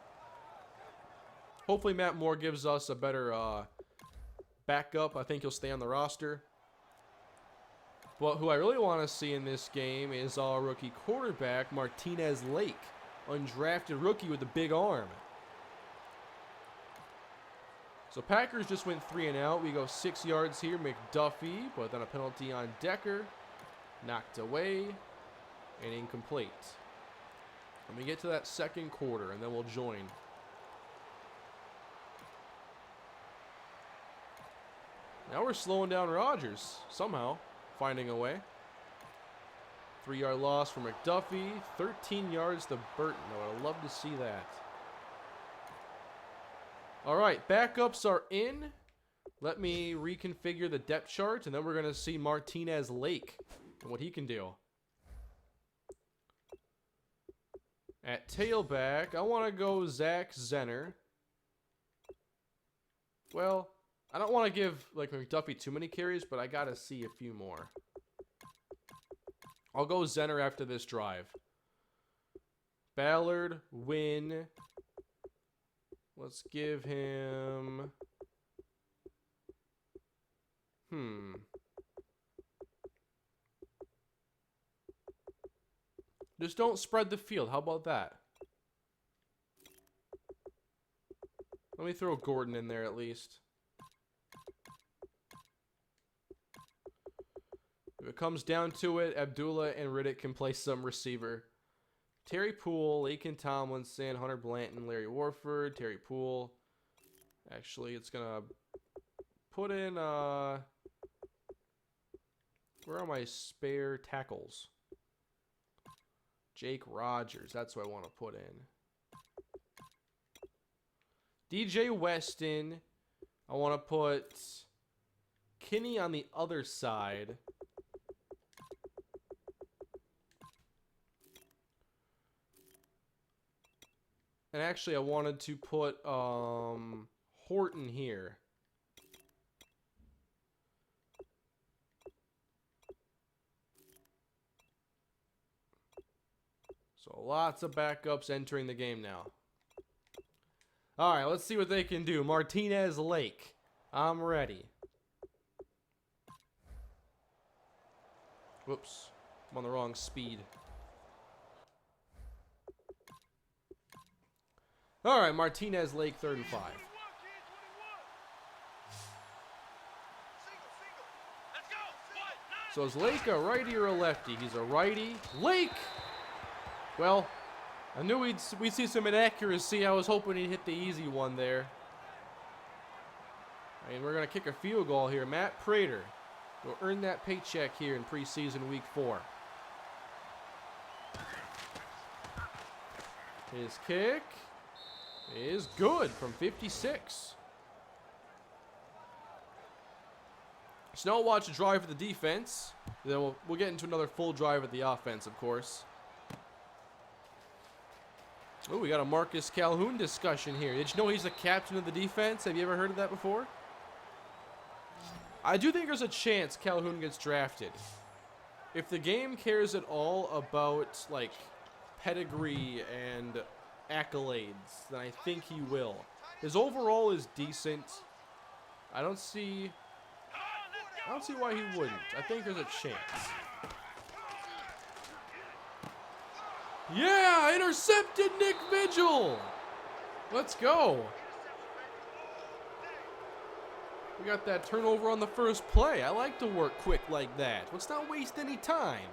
Hopefully Matt Moore gives us a better backup. I think he'll stay on the roster. But who I really want to see in this game is our rookie quarterback, Martinez Lake. Undrafted rookie with a big arm. So Packers just went 3 and out. We go 6 yards here. McDuffie, but then a penalty on Decker. Knocked away and incomplete. Let me get to that second quarter and then we'll join. Now we're slowing down Rodgers somehow, finding a way. 3-yard loss for McDuffie. 13 yards to Burton. I would love to see that. All right, backups are in. Let me reconfigure the depth chart, and then we're going to see Martinez Lake and what he can do. At tailback, I want to go Zach Zenner. Well, I don't want to give like McDuffie too many carries, but I got to see a few more. I'll go Zenner after this drive. Ballard, Wynn. Let's give him... Just don't spread the field. How about that? Let me throw Gordon in there at least. If it comes down to it, Abdullah and Riddick can play some receiver. Terry Poole, Laken Tomlinson, Hunter Blanton, Larry Warford, Terry Poole. Actually, it's going to put in... where are my spare tackles? Jake Rogers. That's what I want to put in. DJ Weston. I want to put Kinney on the other side. And actually, I wanted to put Horton here. So lots of backups entering the game now. All right, let's see what they can do. Martinez Lake. I'm ready. Whoops. I'm on the wrong speed. All right, Martinez Lake, 3rd and 5. So is Lake a righty or a lefty? He's a righty. Lake! Well, I knew we'd see some inaccuracy. I was hoping he'd hit the easy one there. I mean, we're going to kick a field goal here. Matt Prater will earn that paycheck here in preseason week 4. His kick is good from 56. So now we'll watch a drive for the defense. Then we'll get into another full drive at the offense, of course. Oh, we got a Marcus Calhoun discussion here. Did you know he's the captain of the defense? Have you ever heard of that before? I do think there's a chance Calhoun gets drafted. If the game cares at all about, like, pedigree and accolades, then I think he will. His overall is decent. I don't see why he wouldn't. I think there's a chance. Yeah, intercepted Nick Vigil. Let's go. We got that turnover on the first play. I like to work quick like that. Let's not waste any time.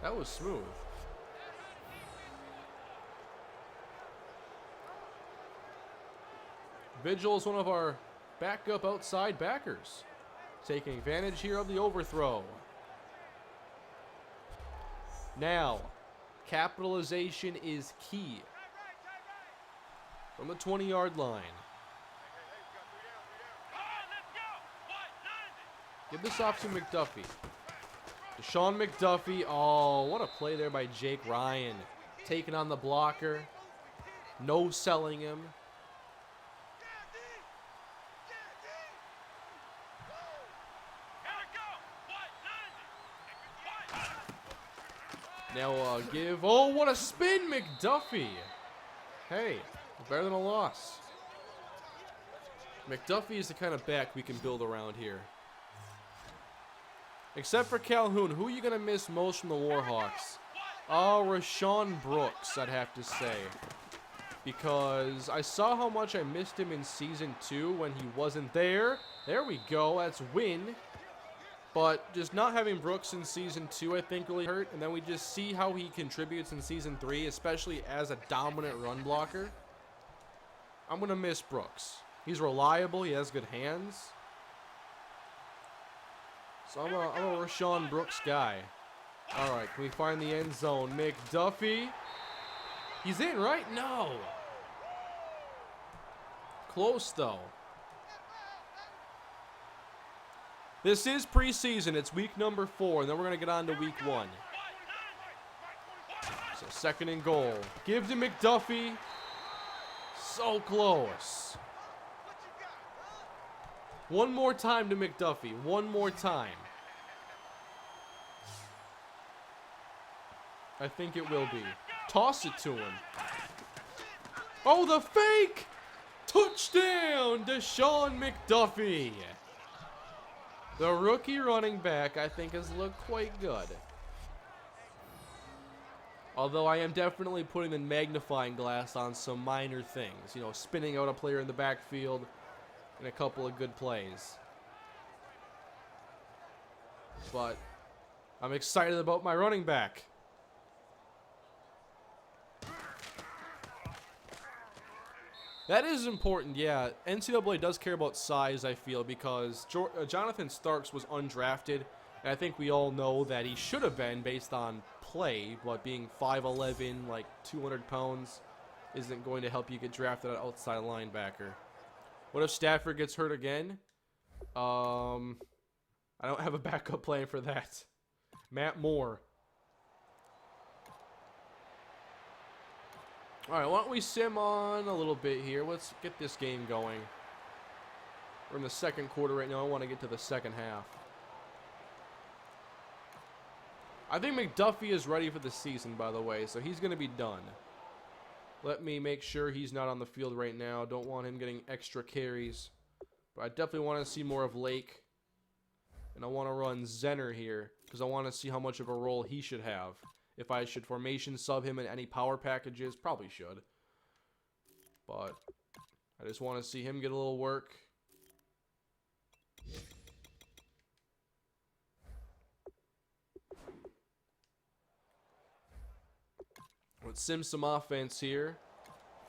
That was smooth. Vigil is one of our backup outside backers. Taking advantage here of the overthrow. Now, capitalization is key. From the 20-yard line. Give this off to McDuffie. Deshaun McDuffie. Oh, what a play there by Jake Ryan. Taking on the blocker. No selling him. Now give. Oh, what a spin, McDuffie. Hey, better than a loss. McDuffie is the kind of back we can build around here. Except for Calhoun, who are you going to miss most from the Warhawks? Oh, Rashawn Brooks, I'd have to say. Because I saw how much I missed him in Season 2 when he wasn't there. There we go, that's win. But just not having Brooks in Season 2, I think, really hurt. And then we just see how he contributes in Season 3, especially as a dominant run blocker. I'm going to miss Brooks. He's reliable, he has good hands. So I'm a Rashawn Brooks guy. All right, can we find the end zone? McDuffie. He's in, right? No. Close, though. This is preseason. It's week number 4, and then we're going to get on to week 1. So 2nd and goal. Give to McDuffie. So close. One more time to McDuffie. One more time. I think it will be. Toss it to him. Oh, the fake! Touchdown, Deshaun McDuffie. The rookie running back, I think, has looked quite good. Although I am definitely putting the magnifying glass on some minor things. You know, spinning out a player in the backfield and a couple of good plays. But I'm excited about my running back. That is important, yeah. NCAA does care about size, I feel, because Jonathan Starks was undrafted. And I think we all know that he should have been based on play, but being 5'11", like 200 pounds, isn't going to help you get drafted at outside linebacker. What if Stafford gets hurt again? I don't have a backup plan for that. Matt Moore. Alright, why don't we sim on a little bit here. Let's get this game going. We're in the 2nd quarter right now. I want to get to the 2nd half. I think McDuffie is ready for the season, by the way, so he's going to be done. Let me make sure he's not on the field right now. Don't want him getting extra carries. But I definitely want to see more of Lake. And I want to run Zenner here, because I want to see how much of a role he should have. If I should formation sub him in any power packages, probably should. But I just want to see him get a little work. Let's sim some offense here.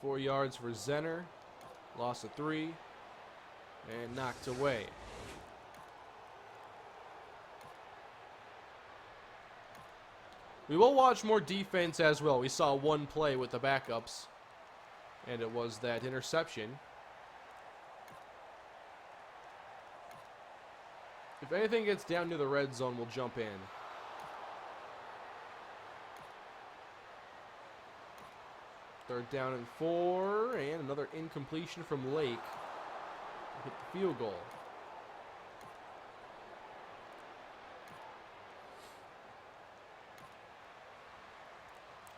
4 yards for Zenner. Loss of 3. And knocked away. We will watch more defense as well. We saw one play with the backups, and it was that interception. If anything gets down to the red zone, we'll jump in. Third down and 4, and another incompletion from Lake. Hit the field goal.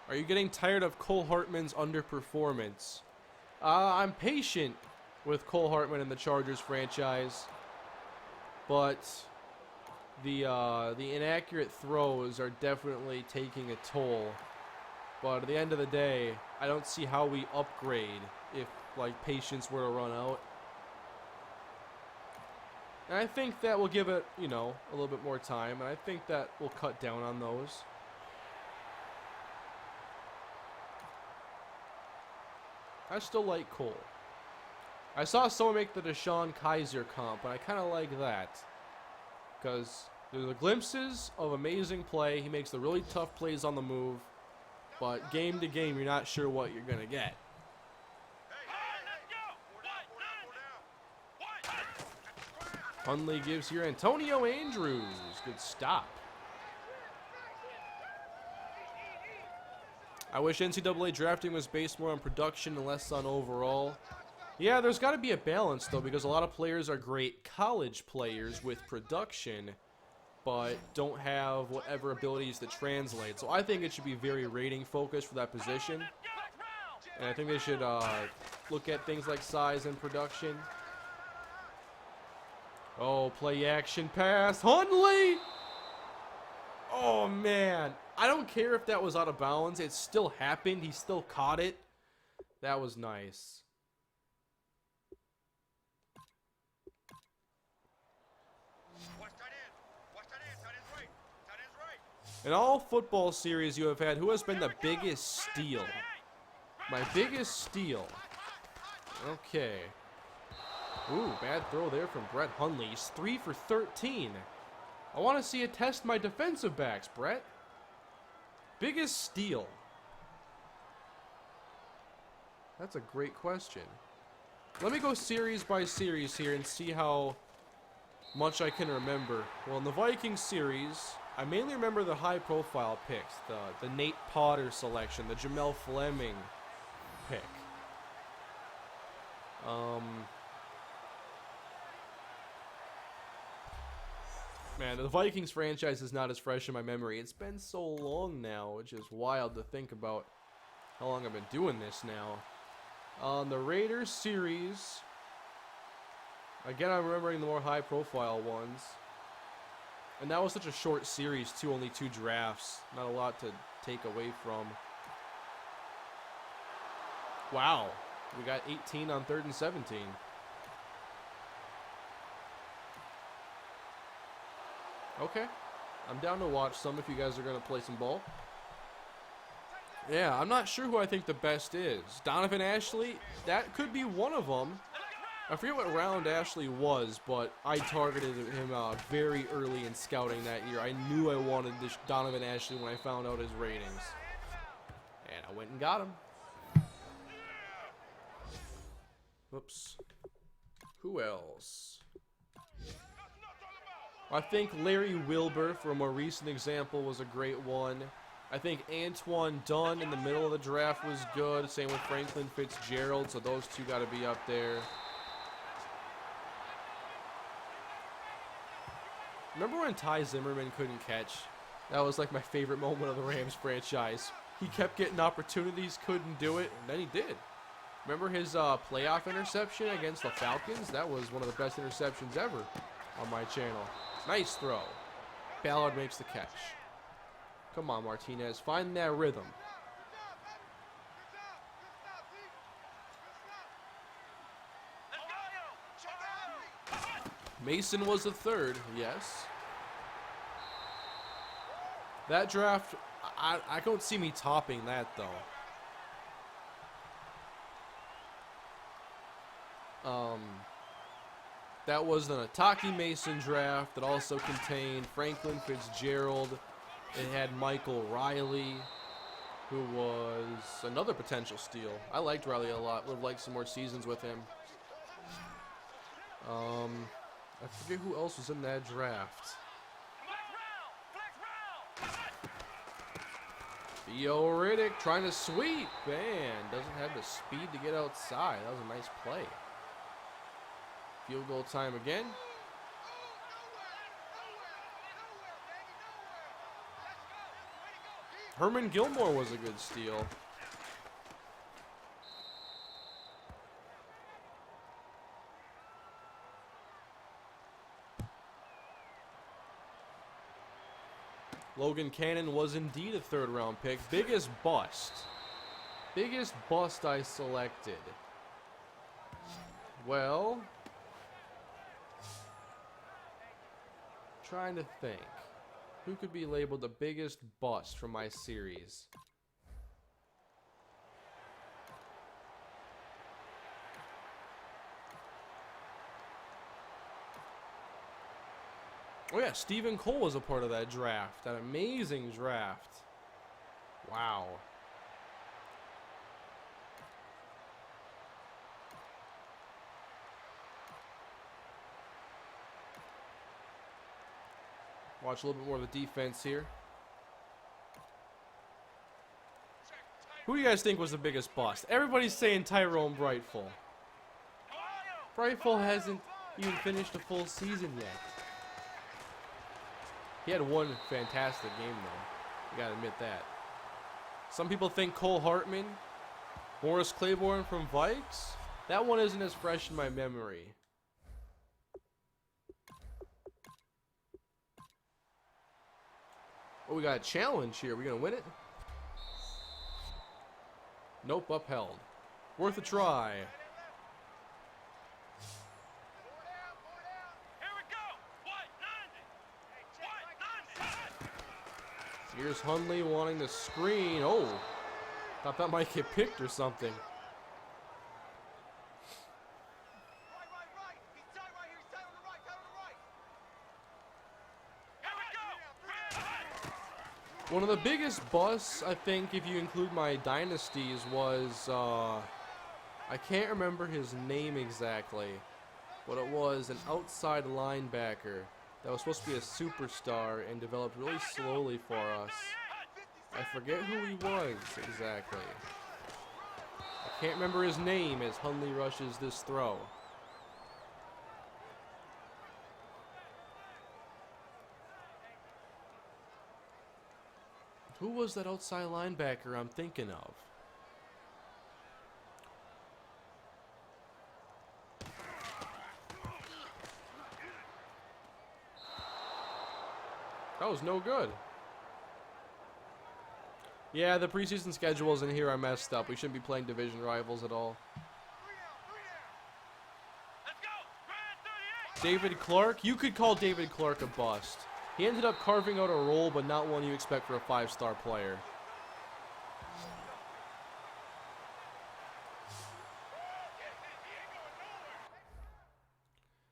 Are you getting tired of Cole Hartman's underperformance? I'm patient with Cole Hartman and the Chargers franchise, but the inaccurate throws are definitely taking a toll. But at the end of the day, I don't see how we upgrade if like patience were to run out. And I think that will give it, you know, a little bit more time, and I think that will cut down on those. I still like Cole. I saw someone make the Deshaun Kaiser comp, and I kind of like that. Because there's the glimpses of amazing play. He makes the really tough plays on the move. But game to game, you're not sure what you're going to get. Hundley gives here Antonio Andrews. Good stop. I wish NCAA drafting was based more on production and less on overall. Yeah, there's got to be a balance, though, because a lot of players are great college players with production, but don't have whatever abilities to translate. So I think it should be very rating focused for that position. And I think they should look at things like size and production. Oh, play action pass. Hundley! Oh, man. I don't care if that was out of bounds. It still happened. He still caught it. That was nice. In all football series you have had, who has been the biggest steal? My biggest steal. Okay. Ooh, bad throw there from Brett Hundley. He's 3 for 13. I want to see it test my defensive backs, Brett. Biggest steal. That's a great question. Let me go series by series here and see how much I can remember. Well, in the Vikings series, I mainly remember the high-profile picks. The Nate Potter selection, the Jamel Fleming pick. Man, the Vikings franchise is not as fresh in my memory. It's been so long now, which is wild to think about how long I've been doing this now. On the Raiders series, again, I'm remembering the more high-profile ones. And that was such a short series, too, only 2 drafts. Not a lot to take away from. Wow, we got 18 on 3rd and 17. Okay, I'm down to watch some if you guys are going to play some ball. Yeah, I'm not sure who I think the best is. Donovan Ashley, that could be one of them. I forget what round Ashley was, but I targeted him very early in scouting that year. I knew I wanted this Donovan Ashley when I found out his ratings. And I went and got him. Whoops. Who else? I think Larry Wilbur, for a more recent example, was a great one. I think Antoine Dunn in the middle of the draft was good. Same with Franklin Fitzgerald, so those two got to be up there. Remember when Ty Zimmerman couldn't catch? That was like my favorite moment of the Rams franchise. He kept getting opportunities, couldn't do it, and then he did. Remember his playoff interception against the Falcons? That was one of the best interceptions ever on my channel. Nice throw. Ballard makes the catch. Come on, Martinez. Find that rhythm. Mason was the 3rd, yes. That draft, I don't see me topping that, though. That was the Nataki Mason draft that also contained Franklin Fitzgerald. It had Michael Riley, who was another potential steal. I liked Riley a lot. Would have liked some more seasons with him. I forget who else was in that draft. Theo Riddick trying to sweep. Man, doesn't have the speed to get outside. That was a nice play. Field goal time again. Herman Gilmore was a good steal. Logan Cannon was indeed a 3rd round pick. Biggest bust. Biggest bust I selected. Well, trying to think. Who could be labeled the biggest bust from my series? Oh yeah, Stephen Cole was a part of that draft. That amazing draft. Wow. Watch a little bit more of the defense here. Who do you guys think was the biggest bust? Everybody's saying Tyrone Brightful. Brightful hasn't even finished a full season yet. He had one fantastic game, though. You gotta admit that. Some people think Cole Hartman, Morris Claiborne from Vikes. That one isn't as fresh in my memory. Oh, we got a challenge here. We gonna win it? Nope, upheld. Worth a try. Here's Hundley wanting the screen. Oh, thought that might get picked or something. One of the biggest busts, I think, if you include my dynasties, was, I can't remember his name exactly, but it was an outside linebacker that was supposed to be a superstar and developed really slowly for us. I forget who he was exactly. I can't remember his name as Hundley rushes this throw. Who was that outside linebacker I'm thinking of? That was no good. Yeah, the preseason schedules in here are messed up. We shouldn't be playing division rivals at all. David Clark? You could call David Clark a bust. He ended up carving out a role, but not one you expect for a 5-star player.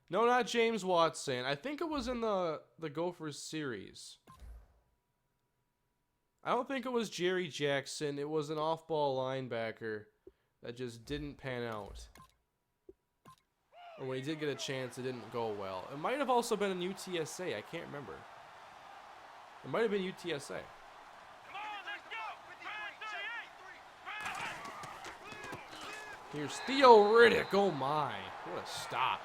No, not James Watson. I think it was in the Gophers series. I don't think it was Jerry Jackson. It was an off-ball linebacker that just didn't pan out. Or when he did get a chance, it didn't go well. It might have also been in UTSA. I can't remember. It might have been UTSA. Here's Theo Riddick. Oh my. What a stop.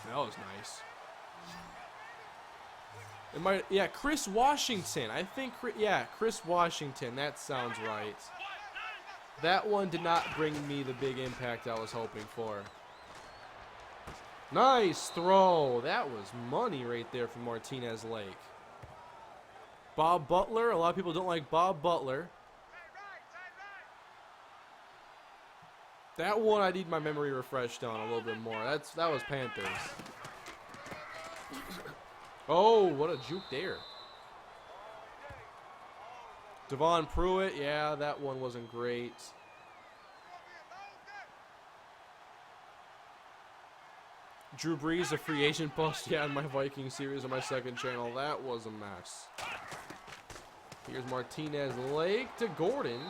That was nice. It might, yeah, Chris Washington. I think, yeah, Chris Washington. That sounds right. That one did not bring me the big impact I was hoping for. Nice throw. That was money right there from Martinez Lake. Bob Butler. A lot of people don't like Bob Butler. That one I need my memory refreshed on a little bit more. That was Panthers. Oh, what a juke there. Devon Pruitt. Yeah, that one wasn't great. Drew Brees, a free agent bust. Yeah, in my Viking series on my second channel. That was a mess. Here's Martinez Lake to Gordon.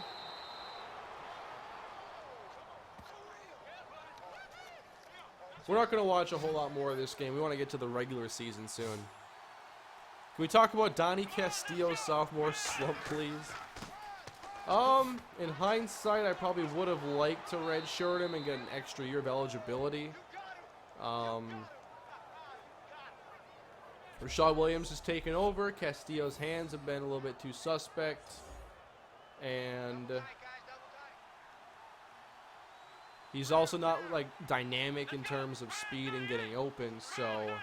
We're not going to watch a whole lot more of this game. We want to get to the regular season soon. Can we talk about Donnie Castillo's sophomore slump, please? In hindsight, I probably would have liked to redshirt him and get an extra year of eligibility. Rashad Williams has taken over. Castillo's hands have been a little bit too suspect. And he's also not, like, dynamic in terms of speed and getting open, so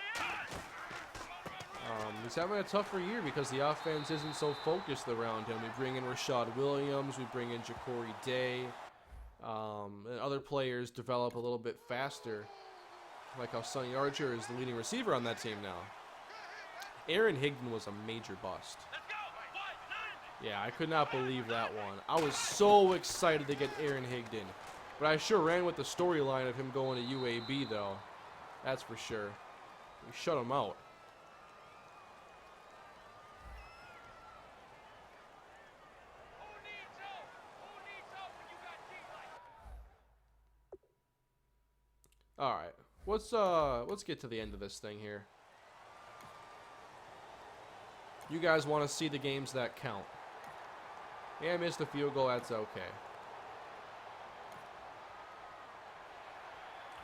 he's having a tougher year because the offense isn't so focused around him. We bring in Rashad Williams, we bring in Ja'Cory Day, and other players develop a little bit faster, like how Sonny Archer is the leading receiver on that team now. Aaron Higdon was a major bust. Yeah, I could not believe that one. I was so excited to get Aaron Higdon. But I sure ran with the storyline of him going to UAB, though. That's for sure. We shut him out. All right. Let's get to the end of this thing here. You guys want to see the games that count. Yeah, I missed a field goal. That's okay.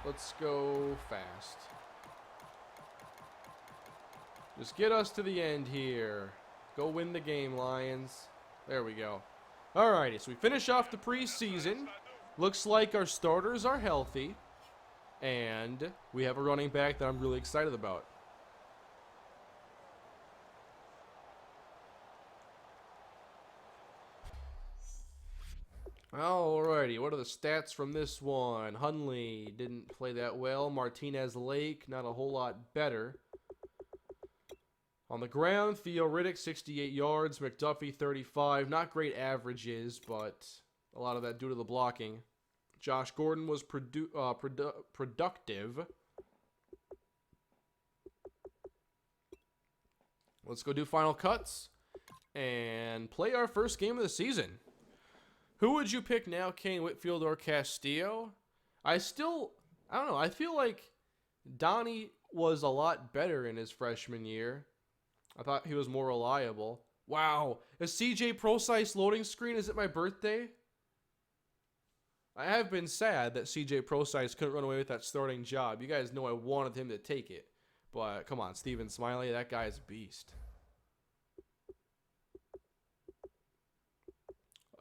Let's go fast. Just get us to the end here. Go win the game, Lions. There we go. Alrighty, so we finish off the preseason. Looks like our starters are healthy. And we have a running back that I'm really excited about. Alrighty, what are the stats from this one? Hunley didn't play that well. Martinez Lake, not a whole lot better. On the ground, Theo Riddick, 68 yards. McDuffie, 35. Not great averages, but a lot of that due to the blocking. Josh Gordon was productive. Let's go do final cuts and play our first game of the season. Who would you pick now, Kane Whitfield or Castillo? I don't know. I feel like Donnie was a lot better in his freshman year. I thought he was more reliable. Wow. A CJ Procise loading screen? Is it my birthday? I have been sad that CJ Procise couldn't run away with that starting job. You guys know I wanted him to take it. But come on, Steven Smiley, that guy is a beast.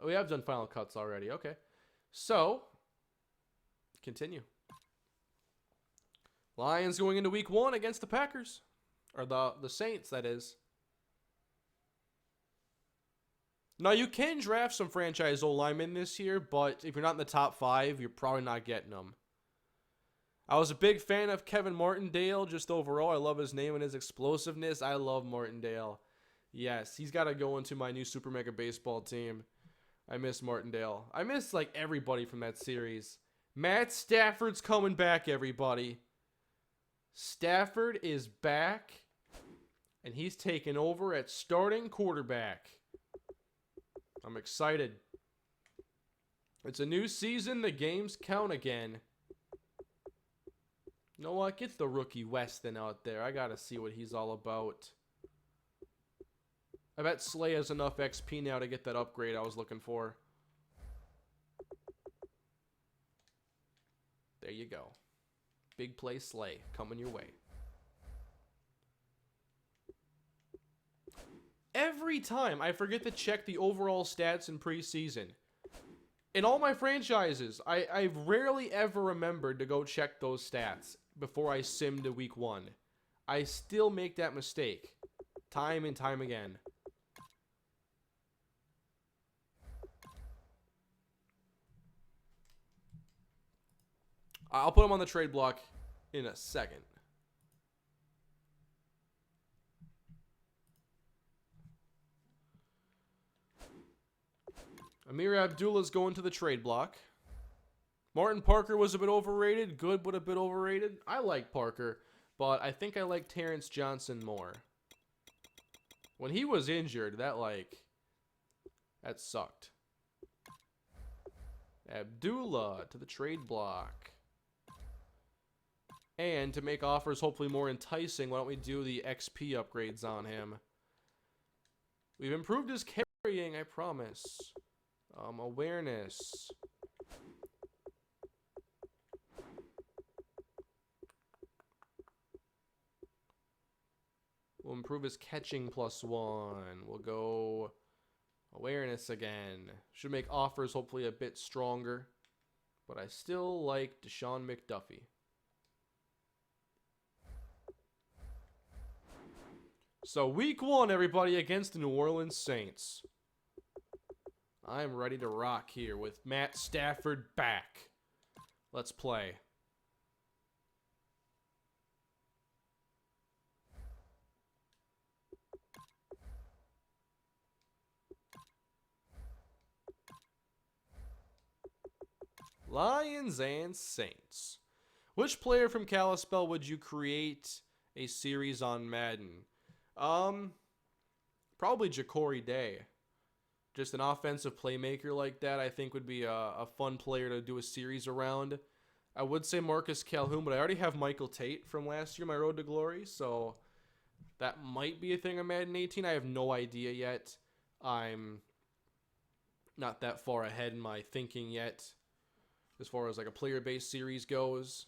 We have done final cuts already. Okay. So, continue. Lions going into week 1 against the Packers. Or the Saints, that is. Now, you can draft some franchise O-linemen this year, but if you're not in the top 5, you're probably not getting them. I was a big fan of Kevin Martindale, just overall. I love his name and his explosiveness. I love Martindale. Yes, he's got to go into my new Super Mega Baseball team. I miss Martindale. I miss, like, everybody from that series. Matt Stafford's coming back, everybody. Stafford is back, and he's taking over at starting quarterback. I'm excited. It's a new season. The games count again. You know what? Get the rookie Weston out there. I got to see what he's all about. I bet Slay has enough XP now to get that upgrade I was looking for. There you go. Big play Slay coming your way. Every time I forget to check the overall stats in preseason. In all my franchises, I've rarely ever remembered to go check those stats before I sim to week 1. I still make that mistake. Time and time again. I'll put him on the trade block in a second. Amir Abdullah's going to the trade block. Martin Parker was a bit overrated. Good, but a bit overrated. I like Parker, but I think I like Terrence Johnson more. When he was injured, that sucked. Abdullah to the trade block. And to make offers hopefully more enticing, why don't we do the XP upgrades on him? We've improved his carrying, I promise. Awareness. We'll improve his catching +1. We'll go awareness again. Should make offers hopefully a bit stronger. But I still like Deshaun McDuffie. So week 1, everybody, against the New Orleans Saints. I'm ready to rock here with Matt Stafford back. Let's play. Lions and Saints. Which player from Kalispell would you create a series on Madden? Probably Ja'Cory Day. Just an offensive playmaker like that, I think would be a fun player to do a series around. I would say Marcus Calhoun, but I already have Michael Tate from last year, my Road to Glory, so that might be a thing on Madden 18. I have no idea yet. I'm not that far ahead in my thinking yet as far as like a player-based series goes.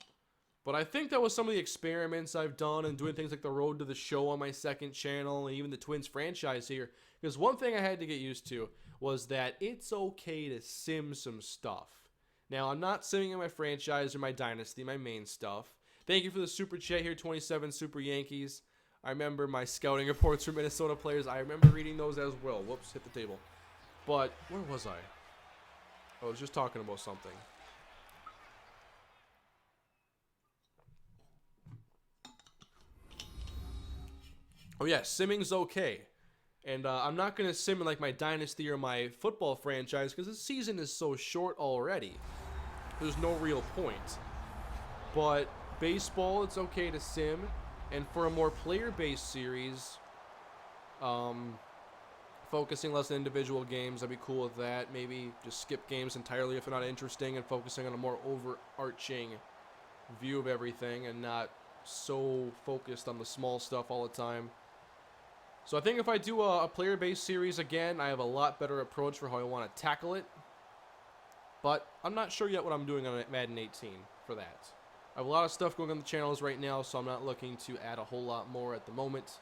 But I think that was some of the experiments I've done and doing things like the Road to the Show on my second channel and even the Twins franchise here. Because one thing I had to get used to was that it's okay to sim some stuff. Now, I'm not simming in my franchise or my dynasty, my main stuff. Thank you for the super chat here, 27 Super Yankees. I remember my scouting reports for Minnesota players. I remember reading those as well. Whoops, hit the table. But where was I? I was just talking about something. Oh yeah, simming's okay. And I'm not going to sim in like my dynasty or my football franchise because the season is so short already. There's no real point. But baseball, it's okay to sim. And for a more player-based series, focusing less on individual games, I'd be cool with that. Maybe just skip games entirely if they're not interesting and focusing on a more overarching view of everything and not so focused on the small stuff all the time. So I think if I do a player-based series again, I have a lot better approach for how I want to tackle it. But I'm not sure yet what I'm doing on Madden 18 for that. I have a lot of stuff going on the channels right now, so I'm not looking to add a whole lot more at the moment.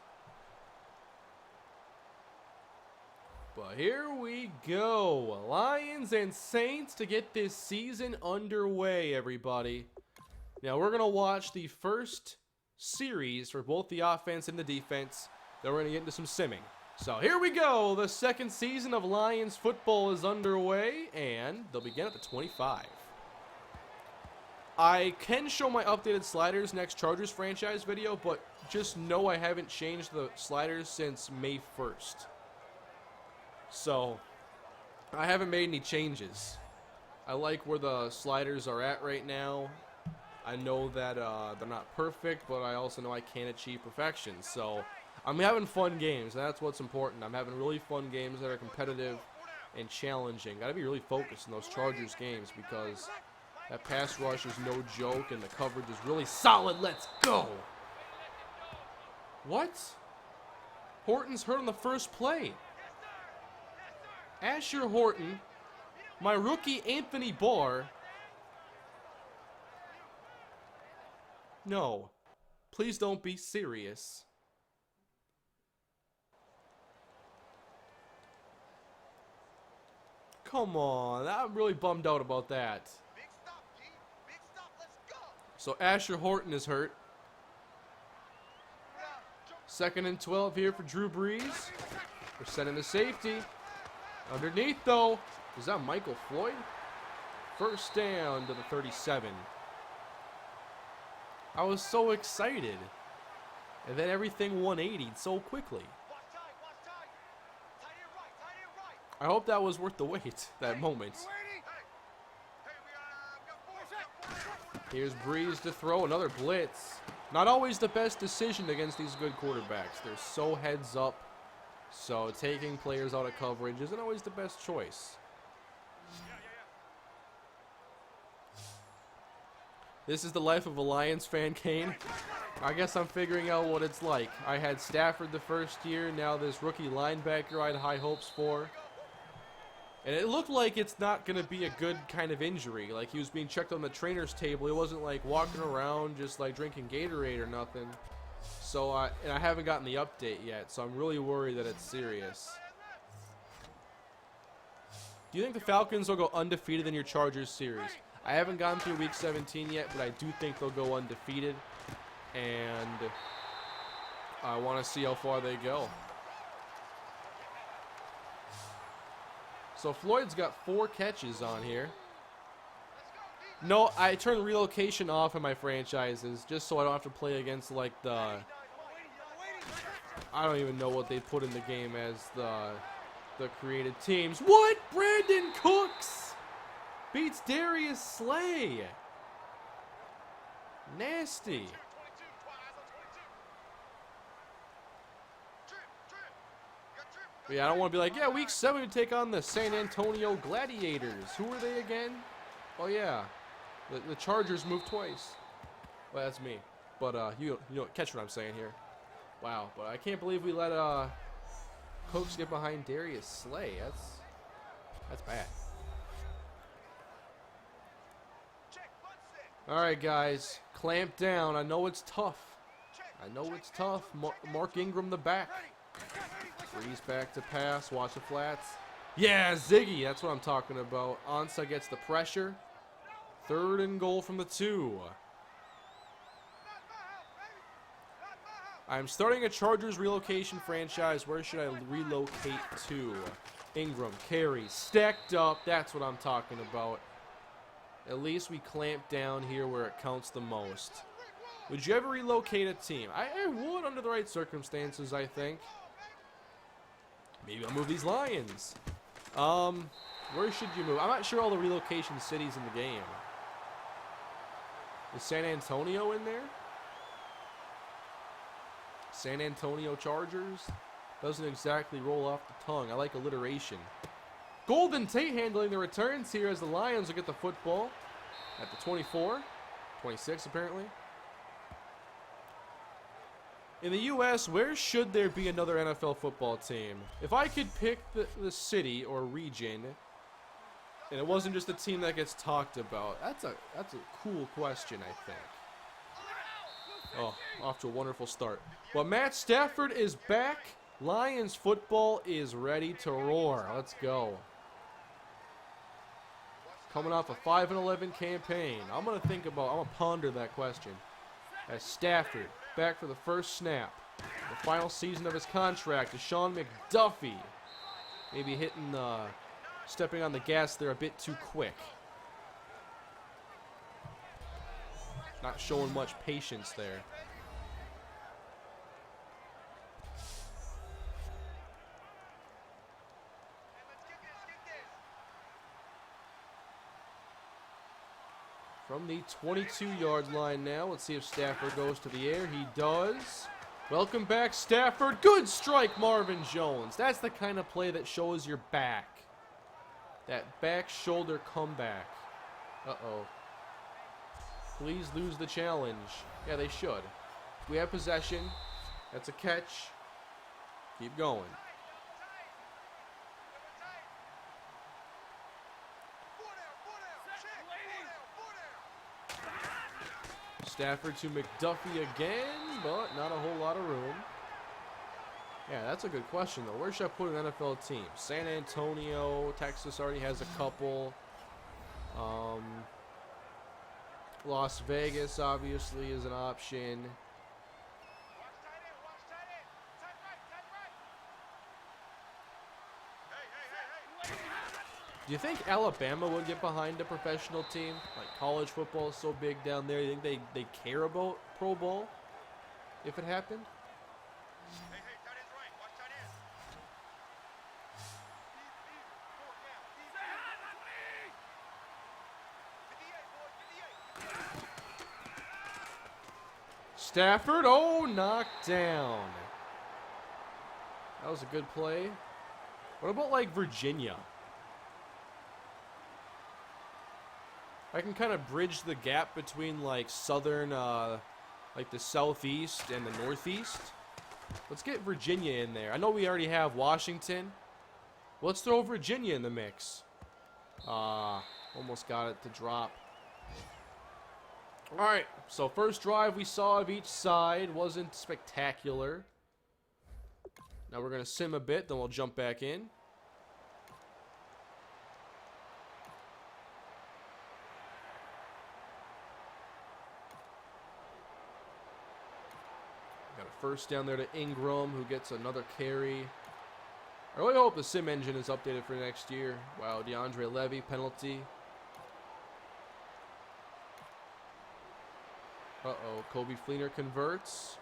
But here we go. Lions and Saints to get this season underway, everybody. Now we're going to watch the first series for both the offense and the defense. Then we're going to get into some simming. So here we go. The second season of Lions football is underway, and they'll begin at the 25. I can show my updated sliders next Chargers franchise video, but just know I haven't changed the sliders since May 1st. So I haven't made any changes. I like where the sliders are at right now. I know that they're not perfect, but I also know I can't achieve perfection. So I'm having fun games. That's what's important. I'm having really fun games that are competitive and challenging. Got to be really focused in those Chargers games because that pass rush is no joke and the coverage is really solid. Let's go. What? Horton's hurt on the first play. Asher Horton, my rookie Anthony Barr. No, please don't be serious. Come on, I'm really bummed out about that. So Asher Horton is hurt. 2nd and 12 here for Drew Brees. We're setting the safety. Underneath though, is that Michael Floyd? First down to the 37. I was so excited. And then everything 180'd so quickly. I hope that was worth the wait, that moment. Here's Brees to throw another blitz. Not always the best decision against these good quarterbacks. They're so heads up. So taking players out of coverage isn't always the best choice. This is the life of a Lions fan, Kane. I guess I'm figuring out what it's like. I had Stafford the first year, now this rookie linebacker I had high hopes for. And it looked like it's not going to be a good kind of injury. Like he was being checked on the trainer's table. He wasn't like walking around just like drinking Gatorade or nothing. So I haven't gotten the update yet, so I'm really worried that it's serious. Do you think the Falcons will go undefeated in your Chargers series? I haven't gone through week 17 yet, but I do think they'll go undefeated. And I want to see how far they go. So Floyd's got 4 catches on here. No, I turned relocation off in my franchises just so I don't have to play against like the... I don't even know what they put in the game as the created teams. What? Brandon Cooks beats Darius Slay. Nasty. But yeah, I don't want to be like, yeah, week 7 we take on the San Antonio Gladiators. Who are they again? Oh yeah, the Chargers moved twice. Well, that's me. But you catch what I'm saying here. Wow, but I can't believe we let Cooks get behind Darius Slay. That's bad. All right, guys. Clamp down. I know it's tough. I know it's tough. Mark Ingram the back. Freeze back to pass. Watch the flats. Yeah, Ziggy. That's what I'm talking about. Ansah gets the pressure. 3rd and goal from the 2. I'm starting a Chargers relocation franchise. Where should I relocate to? Ingram, carry, stacked up. That's what I'm talking about. At least we clamp down here where it counts the most. Would you ever relocate a team? I would under the right circumstances, I think. Maybe I'll move these Lions. Where should you move? I'm not sure all the relocation cities in the game. Is San Antonio in there? San Antonio Chargers? Doesn't exactly roll off the tongue. I like alliteration. Golden Tate handling the returns here as the Lions will get the football at the 24. 26 apparently. In the U.S., where should there be another NFL football team? If I could pick the city or region, and it wasn't just a team that gets talked about, that's a cool question, I think. Oh, off to a wonderful start. But Matt Stafford is back. Lions football is ready to roar. Let's go. Coming off a 5-11 campaign. I'm going to ponder that question. As Stafford back for the first snap. The final season of his contract is Sean McDuffie. Maybe stepping on the gas there a bit too quick. Not showing much patience there. From the 22-yard line now. Let's see if Stafford goes to the air. He does. Welcome back, Stafford. Good strike, Marvin Jones. That's the kind of play that shows your back. That back shoulder comeback. Uh-oh. Please lose the challenge. Yeah, they should. We have possession. That's a catch. Keep going. Stafford to McDuffie again, but not a whole lot of room. Yeah, that's a good question, though. Where should I put an NFL team? San Antonio, Texas already has a couple. Las Vegas, obviously, is an option. Do you think Alabama would get behind a professional team? Like, college football is so big down there. You think they care about Pro Bowl if it happened? Stafford, oh, knocked down. That was a good play. What about, like, Virginia? I can kind of bridge the gap between, like, southern, like the southeast and the northeast. Let's get Virginia in there. I know we already have Washington. Let's throw Virginia in the mix. Almost got it to drop. All right, so first drive we saw of each side wasn't spectacular. Now we're going to sim a bit, then we'll jump back in. Got a first down there to Ingram, who gets another carry. I really hope the sim engine is updated for next year. Wow, DeAndre Levy, penalty. Uh-oh, Kobe Fleener converts.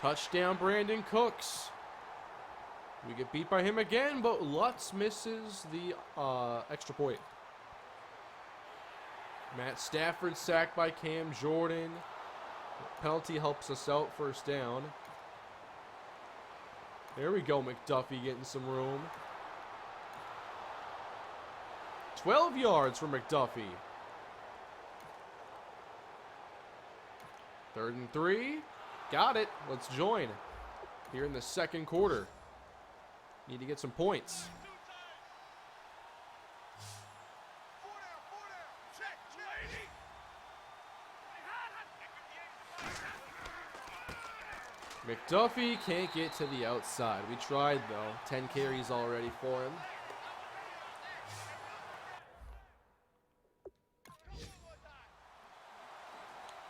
Touchdown, Brandon Cooks. We get beat by him again, but Lutz misses the extra point. Matt Stafford sacked by Cam Jordan. Penalty helps us out, first down. There we go, McDuffie getting some room. 12 yards for McDuffie. 3rd and 3. Got it. Let's join here in the second quarter. Need to get some points. McDuffie can't get to the outside. We tried, though. 10 carries already for him.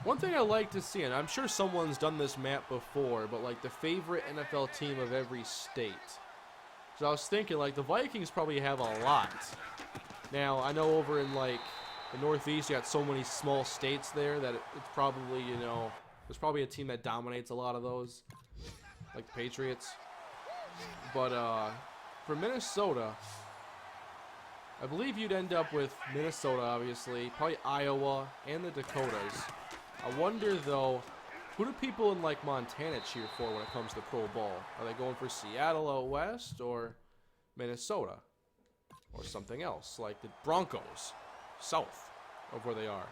One thing I like to see, and I'm sure someone's done this map before, but like the favorite NFL team of every state. So I was thinking, like, the Vikings probably have a lot. Now, I know over in, like, the Northeast, you got so many small states there that it's probably, you know, there's probably a team that dominates a lot of those, like the Patriots. But for Minnesota, I believe you'd end up with Minnesota, obviously, probably Iowa, and the Dakotas. I wonder, though, who do people in, like, Montana cheer for when it comes to Pro Bowl? Are they going for Seattle out west or Minnesota? Or something else, like the Broncos, south of where they are.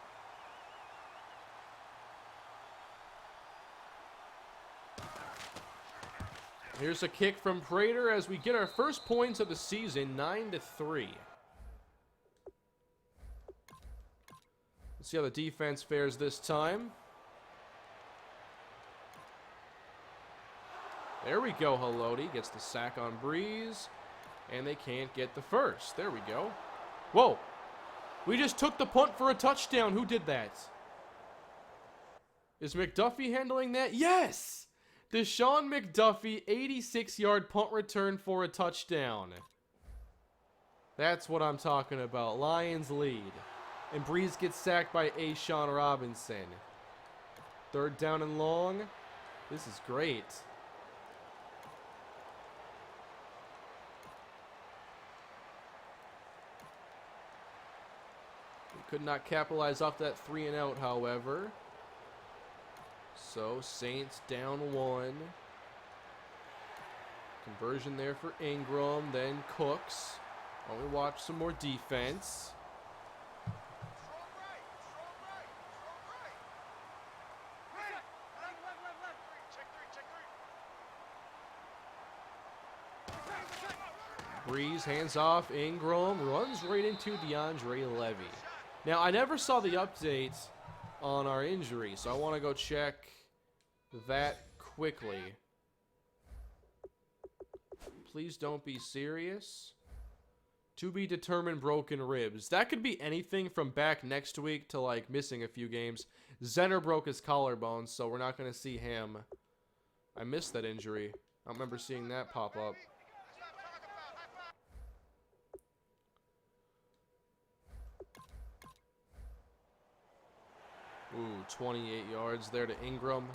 Here's a kick from Prater as we get our first points of the season, 9-3. Let's see how the defense fares this time. There we go, Haloti gets the sack on Breeze. And they can't get the first. There we go. Whoa. We just took the punt for a touchdown. Who did that? Is McDuffie handling that? Yes! Deshaun McDuffie, 86-yard punt return for a touchdown. That's what I'm talking about. Lions lead. And Breeze gets sacked by A'Shawn Robinson. 3rd down and long. This is great. Could not capitalize off that 3 and out, however. So, Saints down 1. Conversion there for Ingram, then Cooks. While we watch some more defense. Breeze hands off. Ingram runs right into DeAndre Levy. Now, I never saw the update on our injury, so I want to go check that quickly. Please don't be serious. To be determined broken ribs. That could be anything from back next week to, like, missing a few games. Zenner broke his collarbone, so we're not going to see him. I missed that injury. I don't remember seeing that pop up. Ooh, 28 yards there to Ingram.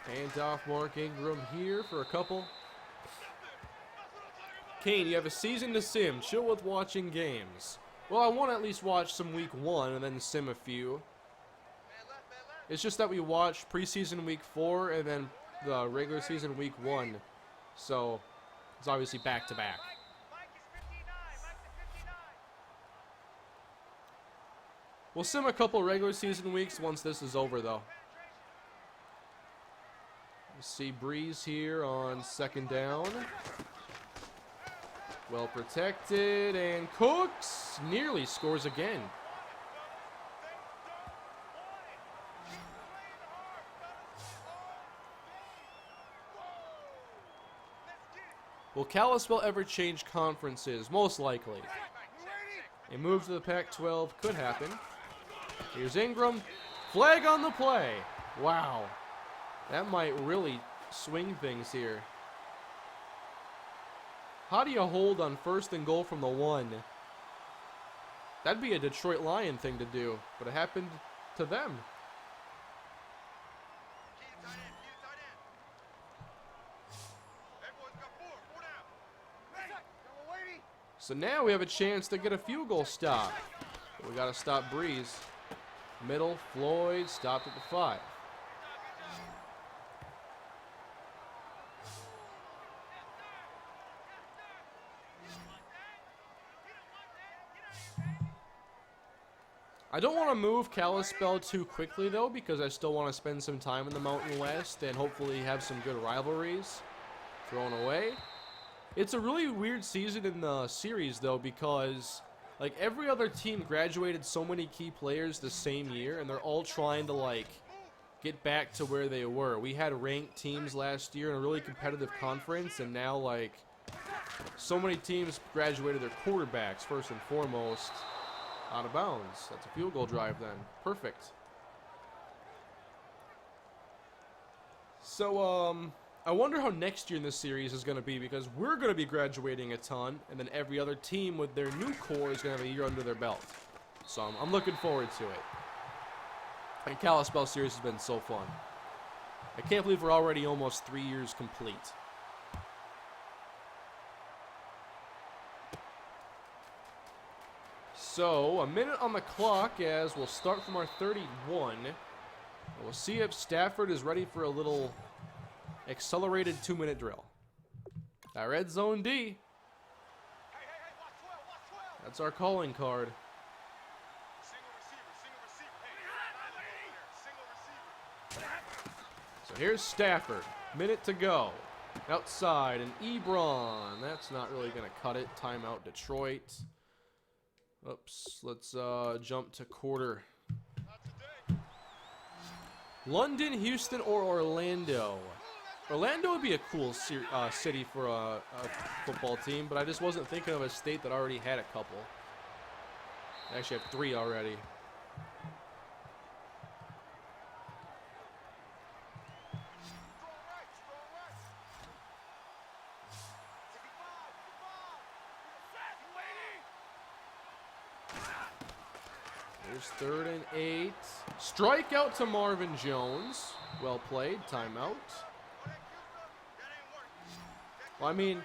Hand off Mark Ingram here for a couple. Kane, you have a season to sim. Chill with watching games. Well, I want to at least watch some week 1 and then sim a few. It's just that we watched preseason week 4 and then the regular season week 1. So, it's obviously back to back. We'll sim a couple regular season weeks once this is over, though. You see Breeze here on 2nd down. Well protected, and Cooks nearly scores again. Will Kalispell ever change conferences? Most likely. A move to the Pac-12 could happen. Here's Ingram. Flag on the play. Wow. That might really swing things here. How do you hold on 1st and goal from the 1? That'd be a Detroit Lion thing to do, but it happened to them. So now we have a chance to get a field goal stop. But we got to stop Breeze. Middle, Floyd, stopped at the 5. I don't want to move Kalispell too quickly, though, because I still want to spend some time in the Mountain West and hopefully have some good rivalries thrown away. It's a really weird season in the series, though, because like every other team graduated so many key players the same year, and they're all trying to like get back to where they were. We had ranked teams last year in a really competitive conference, and now like so many teams graduated their quarterbacks first and foremost out of bounds. That's a field goal drive then. Perfect. So I wonder how next year in this series is going to be, because we're going to be graduating a ton, and then every other team with their new core is going to have a year under their belt. So I'm looking forward to it. And Kalispell series has been so fun. I can't believe we're already almost 3 years complete. So a minute on the clock as we'll start from our 31. We'll see if Stafford is ready for a little accelerated 2-minute drill. That red zone D. That's our calling card. So here's Stafford. Minute to go. Outside, and Ebron. That's not really going to cut it. Timeout, Detroit. Oops. Let's jump to quarter. London, Houston, or Orlando? Orlando would be a cool city for a football team, but I just wasn't thinking of a state that already had a couple. I actually have 3 already. Here's 3rd and 8. Strikeout to Marvin Jones. Well played. Timeout. Well, I mean,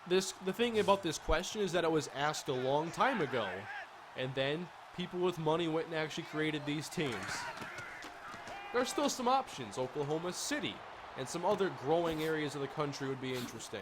the thing about this question is that it was asked a long time ago, and then people with money went and actually created these teams. There are still some options. Oklahoma City and some other growing areas of the country would be interesting.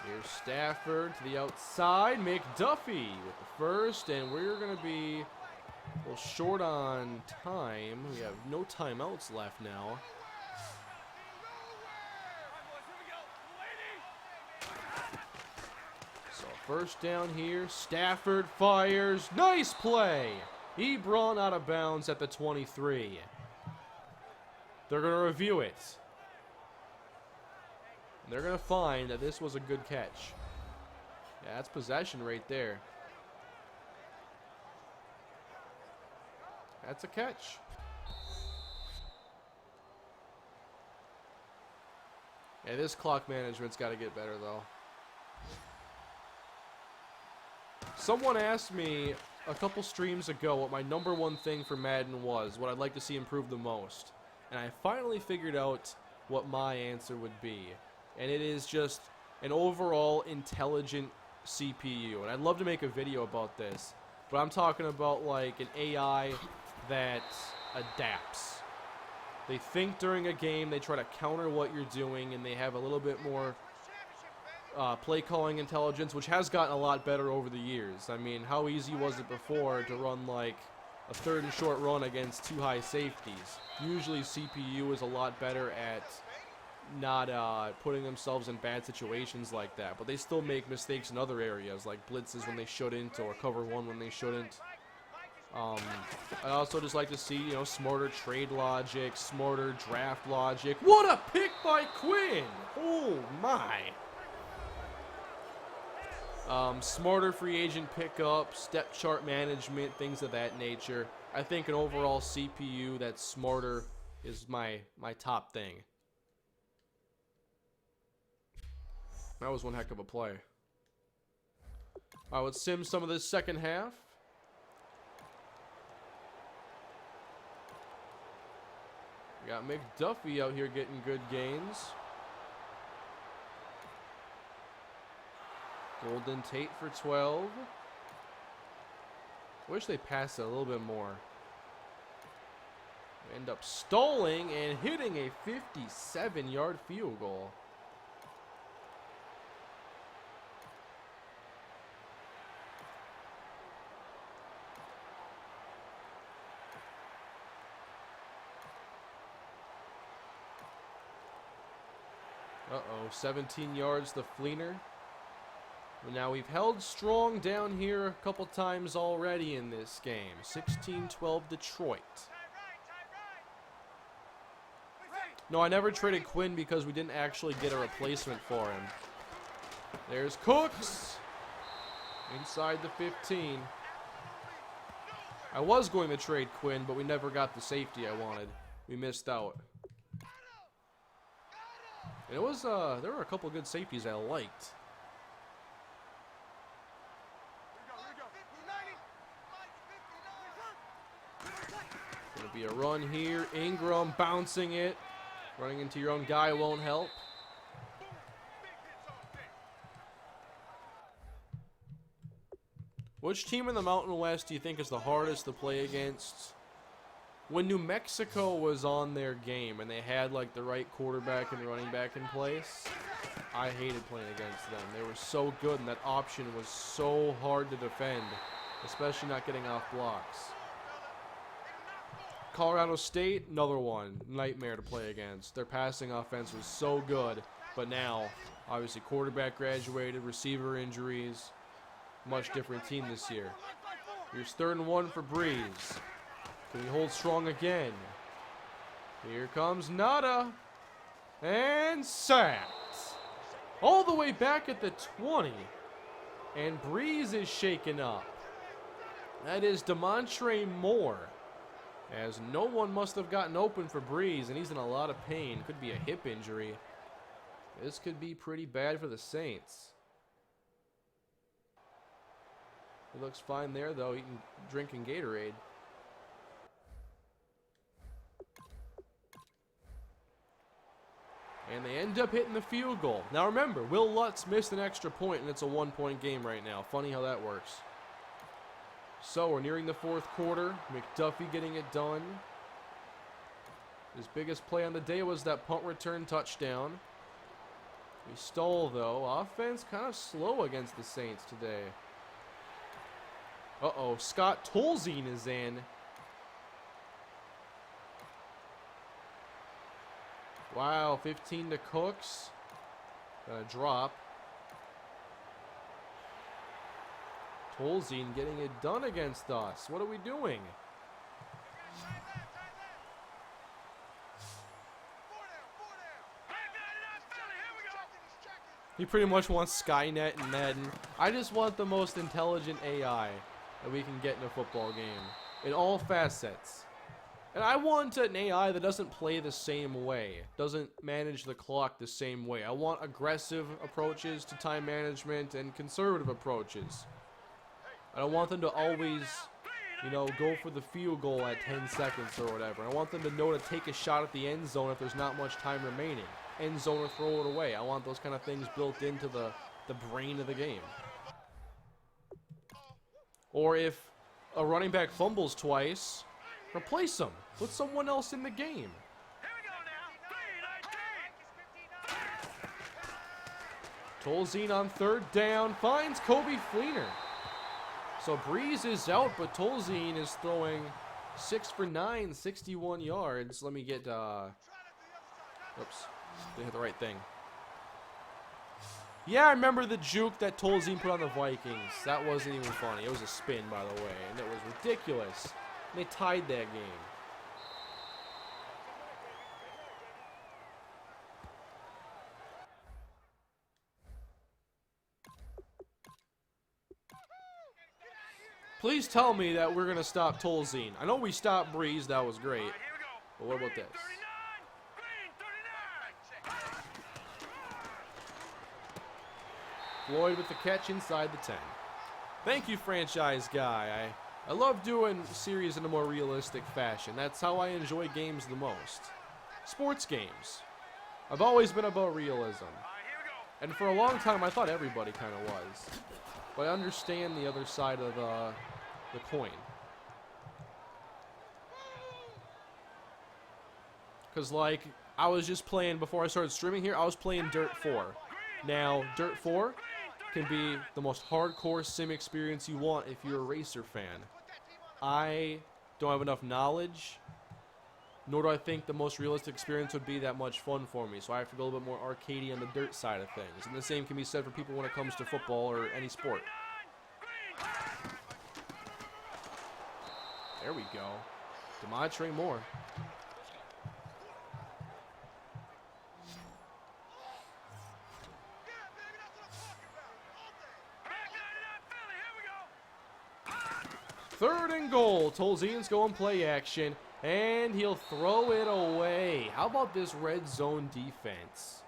Here's Stafford to the outside. McDuffie with the first, and we're going to be a little short on time. We have no timeouts left now. So first down here. Stafford fires. Nice play. Ebron out of bounds at the 23. They're going to review it. And they're going to find that this was a good catch. Yeah, that's possession right there. That's a catch. Yeah, this clock management's got to get better, though. Someone asked me a couple streams ago what my #1 thing for Madden was, what I'd like to see improve the most. And I finally figured out what my answer would be. And it is just an overall intelligent CPU. And I'd love to make a video about this. But I'm talking about like an AI that adapts. They think during a game, they try to counter what you're doing, and they have a little bit more play calling intelligence, which has gotten a lot better over the years. I mean, how easy was it before to run like a 3rd and short run against 2 high safeties? Usually CPU is a lot better at not putting themselves in bad situations like that, but they still make mistakes in other areas, like blitzes when they shouldn't, or cover 1 when they shouldn't. I also just like to see, you know, smarter trade logic, smarter draft logic. What a pick by Quinn! Oh my! Smarter free agent pickup, depth chart management, things of that nature. I think an overall CPU that's smarter is my top thing. That was one heck of a play. All right, let's sim some of this second half. We got McDuffie out here getting good gains. Golden Tate for 12. Wish they passed it a little bit more. End up stalling and hitting a 57-yard field goal. Uh-oh, 17 yards the Fleener. Now we've held strong down here a couple times already in this game. 16-12 Detroit. No, I never traded Quinn because we didn't actually get a replacement for him. There's Cooks. Inside the 15. I was going to trade Quinn, but we never got the safety I wanted. We missed out. And it was, there were a couple good safeties I liked. Gonna be a run here. Ingram bouncing it. Running into your own guy won't help. Which team in the Mountain West do you think is the hardest to play against? When New Mexico was on their game and they had like the right quarterback and running back in place, I hated playing against them. They were so good and that option was so hard to defend, especially not getting off blocks. Colorado State, another one. Nightmare to play against. Their passing offense was so good, but now, obviously, quarterback graduated, receiver injuries. Much different team this year. Here's 3rd and 1 for Breeze. Can he hold strong again? Here comes Nada. And sacked. All the way back at the 20. And Breeze is shaken up. That is Demontre Moore. As no one must have gotten open for Breeze, and he's in a lot of pain. Could be a hip injury. This could be pretty bad for the Saints. He looks fine there, though, eating, drinking Gatorade. And they end up hitting the field goal. Now remember, Will Lutz missed an extra point, and it's a 1-point game right now. Funny how that works. So we're nearing the 4th quarter. McDuffie getting it done. His biggest play on the day was that punt return touchdown. We stole, though. Offense kind of slow against the Saints today. Uh-oh, Scott Tolzien is in. Wow, 15 to Cooks. Gonna drop. Tolzien getting it done against us. What are we doing? He pretty much wants Skynet and Madden. I just want the most intelligent AI that we can get in a football game. In all facets. And I want an AI that doesn't play the same way. Doesn't manage the clock the same way. I want aggressive approaches to time management and conservative approaches. I don't want them to always, you know, go for the field goal at 10 seconds or whatever. I want them to know to take a shot at the end zone if there's not much time remaining. End zone or throw it away. I want those kind of things built into the brain of the game. Or if a running back fumbles twice, replace him. Put someone else in the game. Tolzien on 3rd down finds Kobe Fleener. So Breeze is out, but Tolzien is throwing 6 for 9, 61 yards. Let me get, oops, didn't hit the right thing. Yeah, I remember the juke that Tolzien put on the Vikings. That wasn't even funny. It was a spin, by the way, and it was ridiculous. And they tied that game. Please tell me that we're going to stop Tolzien. I know we stopped Breeze. That was great. But what about this? Floyd with the catch inside the 10. Thank you, franchise guy. I love doing series in a more realistic fashion. That's how I enjoy games the most. Sports games. I've always been about realism. And for a long time, I thought everybody kind of was. But I understand the other side of the coin. Because, like, I was just playing, before I started streaming here, I was playing Dirt 4. Now, Dirt 4 can be the most hardcore sim experience you want if you're a racer fan. I don't have enough knowledge, nor do I think the most realistic experience would be that much fun for me. So I have to go a little bit more arcadey on the dirt side of things. And the same can be said for people when it comes to football or any sport. There we go. Monitoring more. Third and goal. Tolzien's going play action, and he'll throw it away. How about this red zone defense?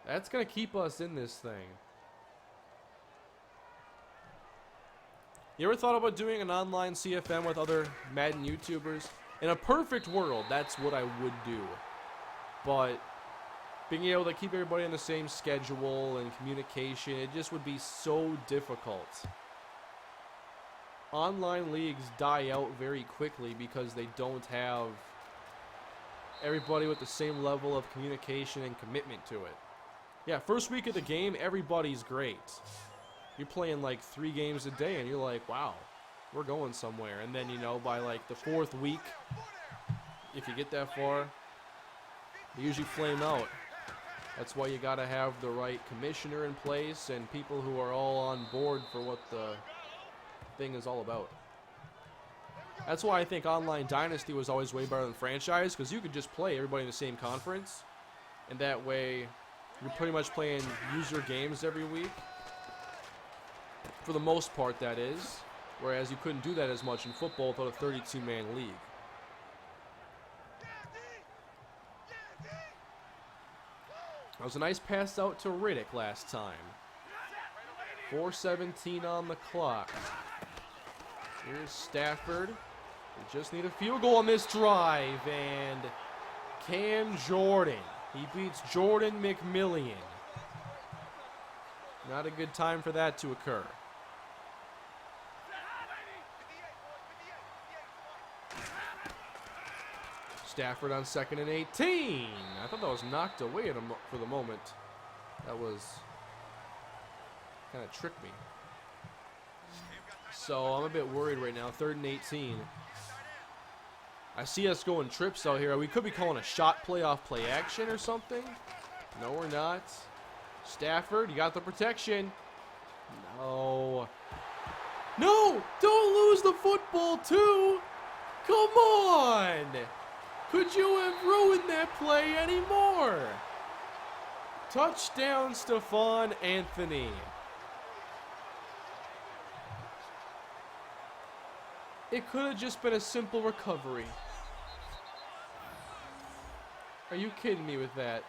That's going to keep us in this thing. You ever thought about doing an online CFM with other Madden YouTubers? In a perfect world, that's what I would do. But being able to keep everybody on the same schedule and communication, it just would be so difficult. Online leagues die out very quickly because they don't have everybody with the same level of communication and commitment to it. Yeah, first week of the game, everybody's great. You're playing like 3 games a day and you're like, wow, we're going somewhere. And then, you know, by like the 4th week, if you get that far, you usually flame out. That's why you gotta have the right commissioner in place and people who are all on board for what the thing is all about. That's why I think Online Dynasty was always way better than Franchise, because you could just play everybody in the same conference, and that way you're pretty much playing user games every week. For the most part, that is. Whereas you couldn't do that as much in football without a 32-man league. That was a nice pass out to Riddick last time. 4:17 on the clock. Here's Stafford. They just need a field goal on this drive. And Cam Jordan. He beats Jordan McMillian. Not a good time for that to occur. Stafford on 2nd and 18. I thought that was knocked away for the moment. That was kind of tricked me. So I'm a bit worried right now. 3rd and 18. I see us going trips out here. We could be calling a shot play off play action or something. No, we're not. Stafford, you got the protection. No. No! Don't lose the football, too! Come on! Could you have ruined that play anymore? Touchdown, Stephon Anthony. It could have just been a simple recovery. Are you kidding me with that?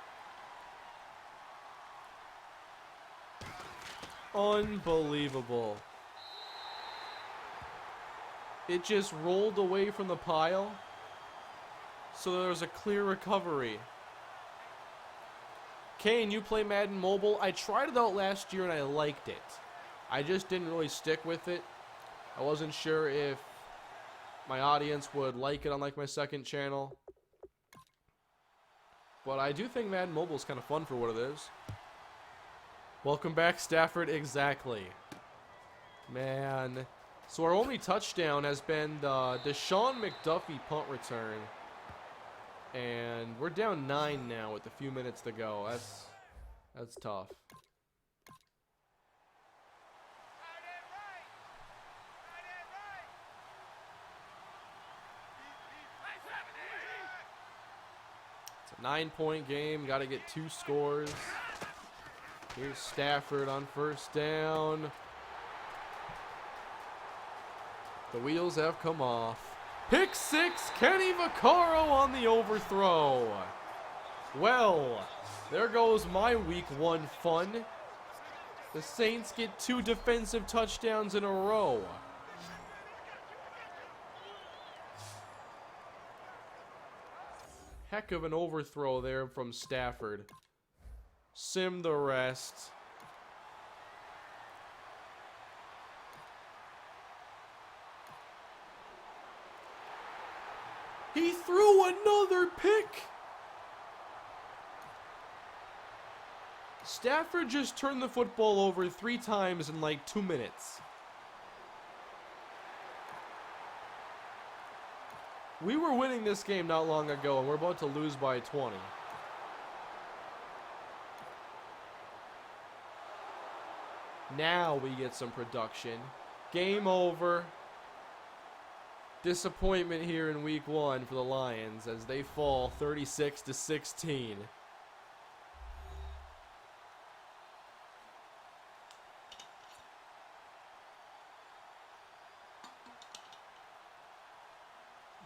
Unbelievable. It just rolled away from the pile. So there was a clear recovery. Kane, you play Madden Mobile? I tried it out last year and I liked it. I just didn't really stick with it. I wasn't sure if my audience would like it on like my second channel. But I do think Madden Mobile is kind of fun for what it is. Welcome back, Stafford. Exactly. Man. So our only touchdown has been the Deshaun McDuffie punt return. And we're down 9 now with a few minutes to go. That's tough. It's a 9-point game. Got to get 2 scores. Here's Stafford on 1st down. The wheels have come off. Pick 6, Kenny Vaccaro on the overthrow. Well, there goes my week 1 fun. The Saints get 2 defensive touchdowns in a row. Heck of an overthrow there from Stafford. Sim the rest. He threw another pick. Stafford just turned the football over 3 times in like 2 minutes. We were winning this game not long ago, and we're about to lose by 20. Now we get some production. Game over. Disappointment here in week 1 for the Lions as they fall 36-16.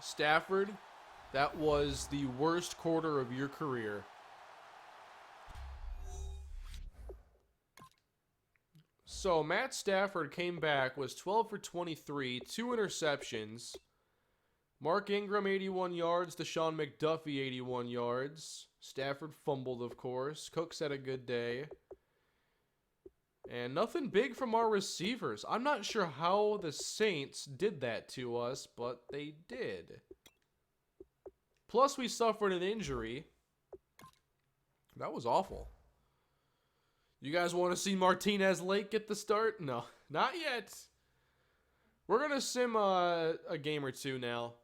Stafford, that was the worst quarter of your career. So Matt Stafford came back, was 12 for 23, 2 interceptions. Mark Ingram, 81 yards. Deshaun McDuffie, 81 yards. Stafford fumbled, of course. Cooks had a good day. And nothing big from our receivers. I'm not sure how the Saints did that to us, but they did. Plus, we suffered an injury. That was awful. You guys want to see Martinez Lake get the start? No, not yet. We're going to sim a game or two now.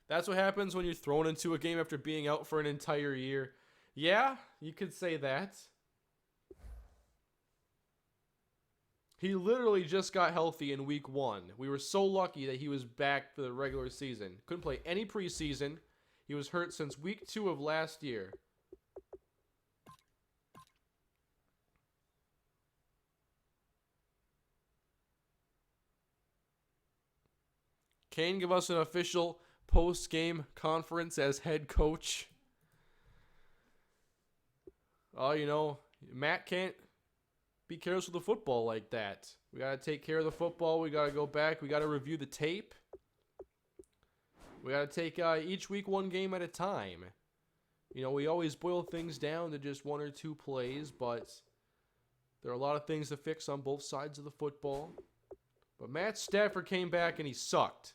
That's what happens when you're thrown into a game after being out for an entire year. Yeah, you could say that. He literally just got healthy in week 1. We were so lucky that he was back for the regular season. Couldn't play any preseason. He was hurt since week 2 of last year. Kane give us an official post-game conference as head coach. Oh, you know, Matt can't be careless with the football like that. We got to take care of the football. We got to go back. We got to review the tape. We got to take each week 1 game at a time. You know, we always boil things down to just 1 or 2 plays, but there are a lot of things to fix on both sides of the football. But Matt Stafford came back and he sucked.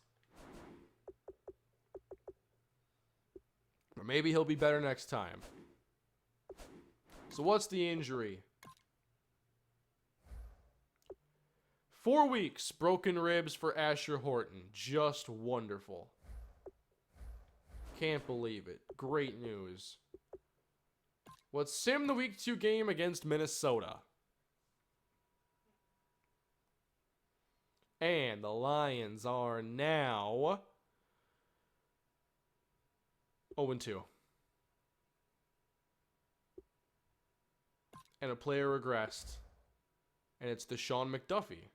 Or maybe he'll be better next time. So what's the injury? 4 weeks, broken ribs for Asher Horton. Just wonderful. Can't believe it. Great news. Let's sim the week 2 game against Minnesota. And the Lions are now 0-2. And a player regressed. And it's Deshaun McDuffie.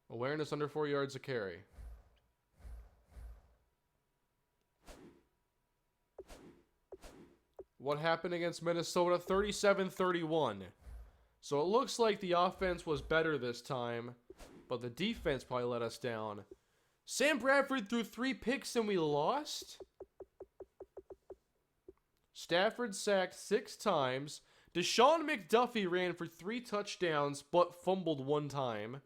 Awareness under 4 yards a carry. What happened against Minnesota? 37-31. So it looks like the offense was better this time, but the defense probably let us down. Sam Bradford threw 3 picks and we lost? Stafford sacked 6 times. Deshaun McDuffie ran for 3 touchdowns, but fumbled 1 time.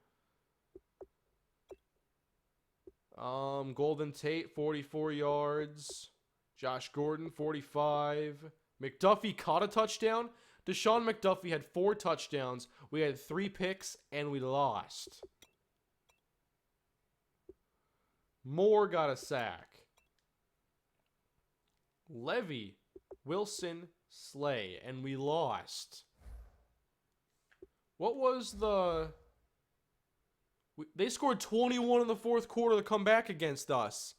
Golden Tate, 44 yards. Josh Gordon, 45. McDuffie caught a touchdown. Deshaun McDuffie had 4 touchdowns. We had 3 picks, and we lost. Moore got a sack. Levy, Wilson, Slay, and we lost. What was the... They scored 21 in the 4th quarter to come back against us.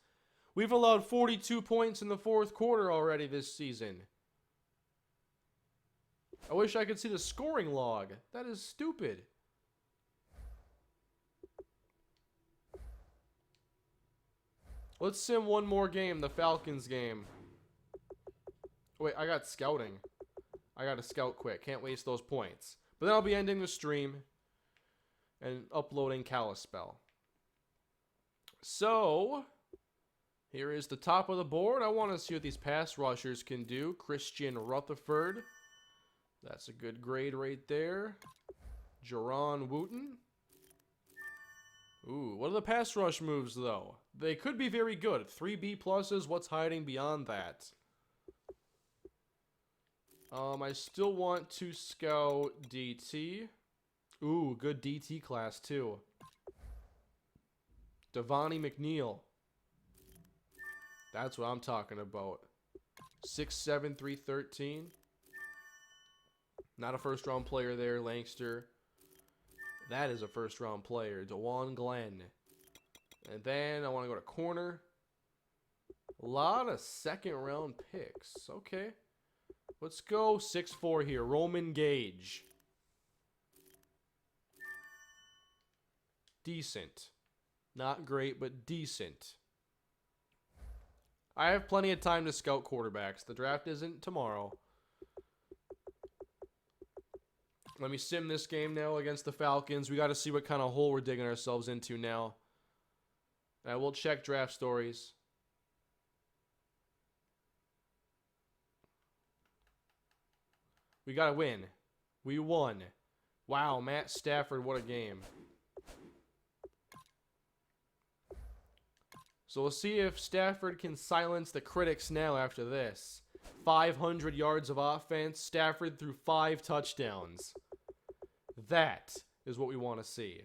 We've allowed 42 points in the 4th quarter already this season. I wish I could see the scoring log. That is stupid. Let's sim one more game, the Falcons game. Wait, I got scouting. I got to scout quick. Can't waste those points. But then I'll be ending the stream and uploading Kalispell. So, here is the top of the board. I want to see what these pass rushers can do. Christian Rutherford. That's a good grade right there. Jerron Wooten. Ooh, what are the pass rush moves, though? They could be very good. 3 B pluses, what's hiding beyond that? I still want to scout DT. Ooh, good DT class, too. Devonnie McNeil. That's what I'm talking about. 6'7", 313. Not a first-round player there, Langster. That is a first-round player, DeJuan Glenn. And then I want to go to corner. A lot of second-round picks. Okay. Let's go 6'4" here. Roman Gage. Decent. Not great, but decent. I have plenty of time to scout quarterbacks. The draft isn't tomorrow. Let me sim this game now against the Falcons. We got to see what kind of hole we're digging ourselves into now. I will check draft stories. We got to win. We won. Wow, Matt Stafford, what a game. So we'll see if Stafford can silence the critics now after this. 500 yards of offense. Stafford threw 5 touchdowns. That is what we want to see.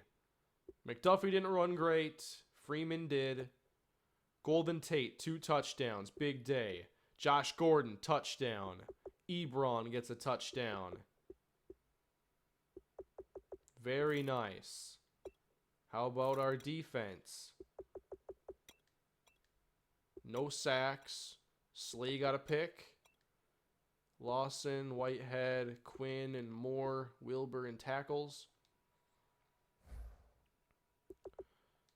McDuffie didn't run great. Freeman did. Golden Tate, 2 touchdowns. Big day. Josh Gordon, touchdown. Ebron gets a touchdown. Very nice. How about our defense? No sacks. Slay got a pick. Lawson, Whitehead, Quinn, and Moore, Wilbur, and tackles.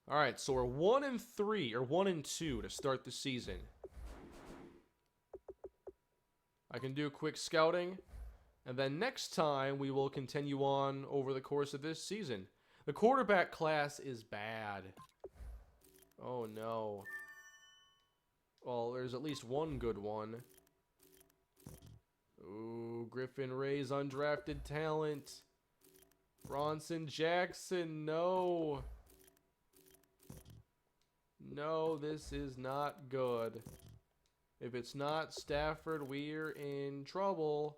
All right, so we're 1-3 or 1-2 to start the season. I can do quick scouting, and then next time we will continue on over the course of this season. The quarterback class is bad. Oh no. Well, there's at least one good one. Ooh, Griffin Ray's undrafted talent. Bronson Jackson, no. No, this is not good. If it's not Stafford, we're in trouble.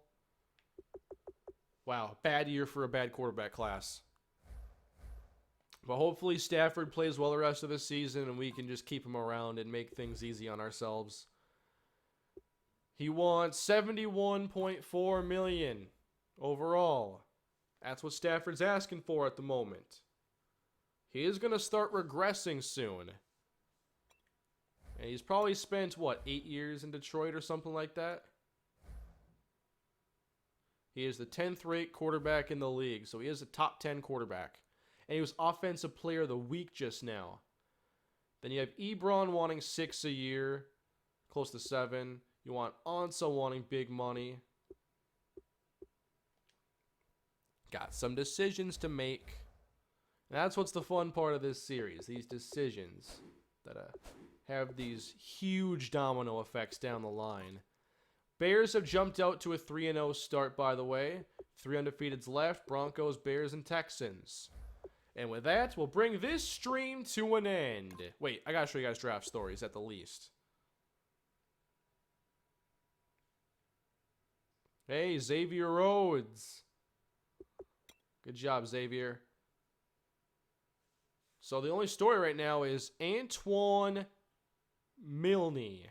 Wow, bad year for a bad quarterback class. But hopefully Stafford plays well the rest of the season and we can just keep him around and make things easy on ourselves. He wants $71.4 million overall. That's what Stafford's asking for at the moment. He is going to start regressing soon. And he's probably spent, what, 8 years in Detroit or something like that? He is the 10th rate quarterback in the league, so he is a top 10 quarterback. And he was Offensive Player of the Week just now. Then you have Ebron wanting 6 a year, close to 7. You want Ansah wanting big money. Got some decisions to make. And that's what's the fun part of this series, these decisions that have these huge domino effects down the line. Bears have jumped out to a 3-0 start, by the way. 3 undefeateds left, Broncos, Bears, and Texans. And with that, we'll bring this stream to an end. Wait, I gotta show you guys draft stories at the least. Hey, Xavier Rhodes. Good job, Xavier. So the only story right now is Antoine Milne.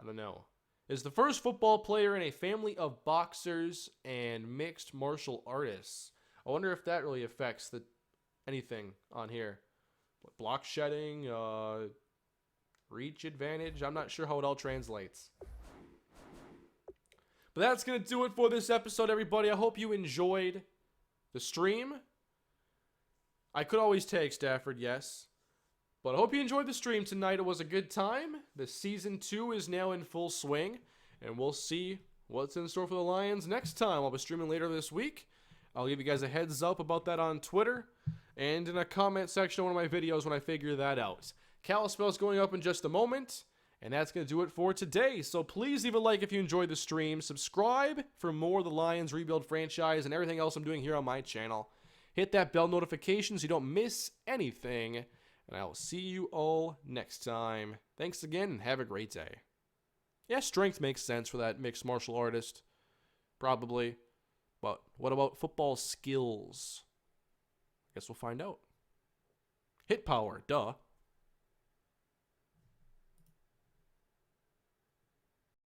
I don't know. Is the first football player in a family of boxers and mixed martial artists. I wonder if that really affects anything on here. What, block shedding, reach advantage. I'm not sure how it all translates. But that's going to do it for this episode, everybody. I hope you enjoyed the stream. I could always take Stafford, yes. But I hope you enjoyed the stream tonight. It was a good time. The Season 2 is now in full swing. And we'll see what's in store for the Lions next time. I'll be streaming later this week. I'll give you guys a heads up about that on Twitter. And in a comment section of one of my videos when I figure that out. Kalispell's going up in just a moment. And that's going to do it for today. So please leave a like if you enjoyed the stream. Subscribe for more of the Lions Rebuild franchise and everything else I'm doing here on my channel. Hit that bell notification so you don't miss anything. And I will see you all next time. Thanks again and have a great day. Yeah, strength makes sense for that mixed martial artist. Probably. But what about football skills? Guess we'll find out. Hit power, duh.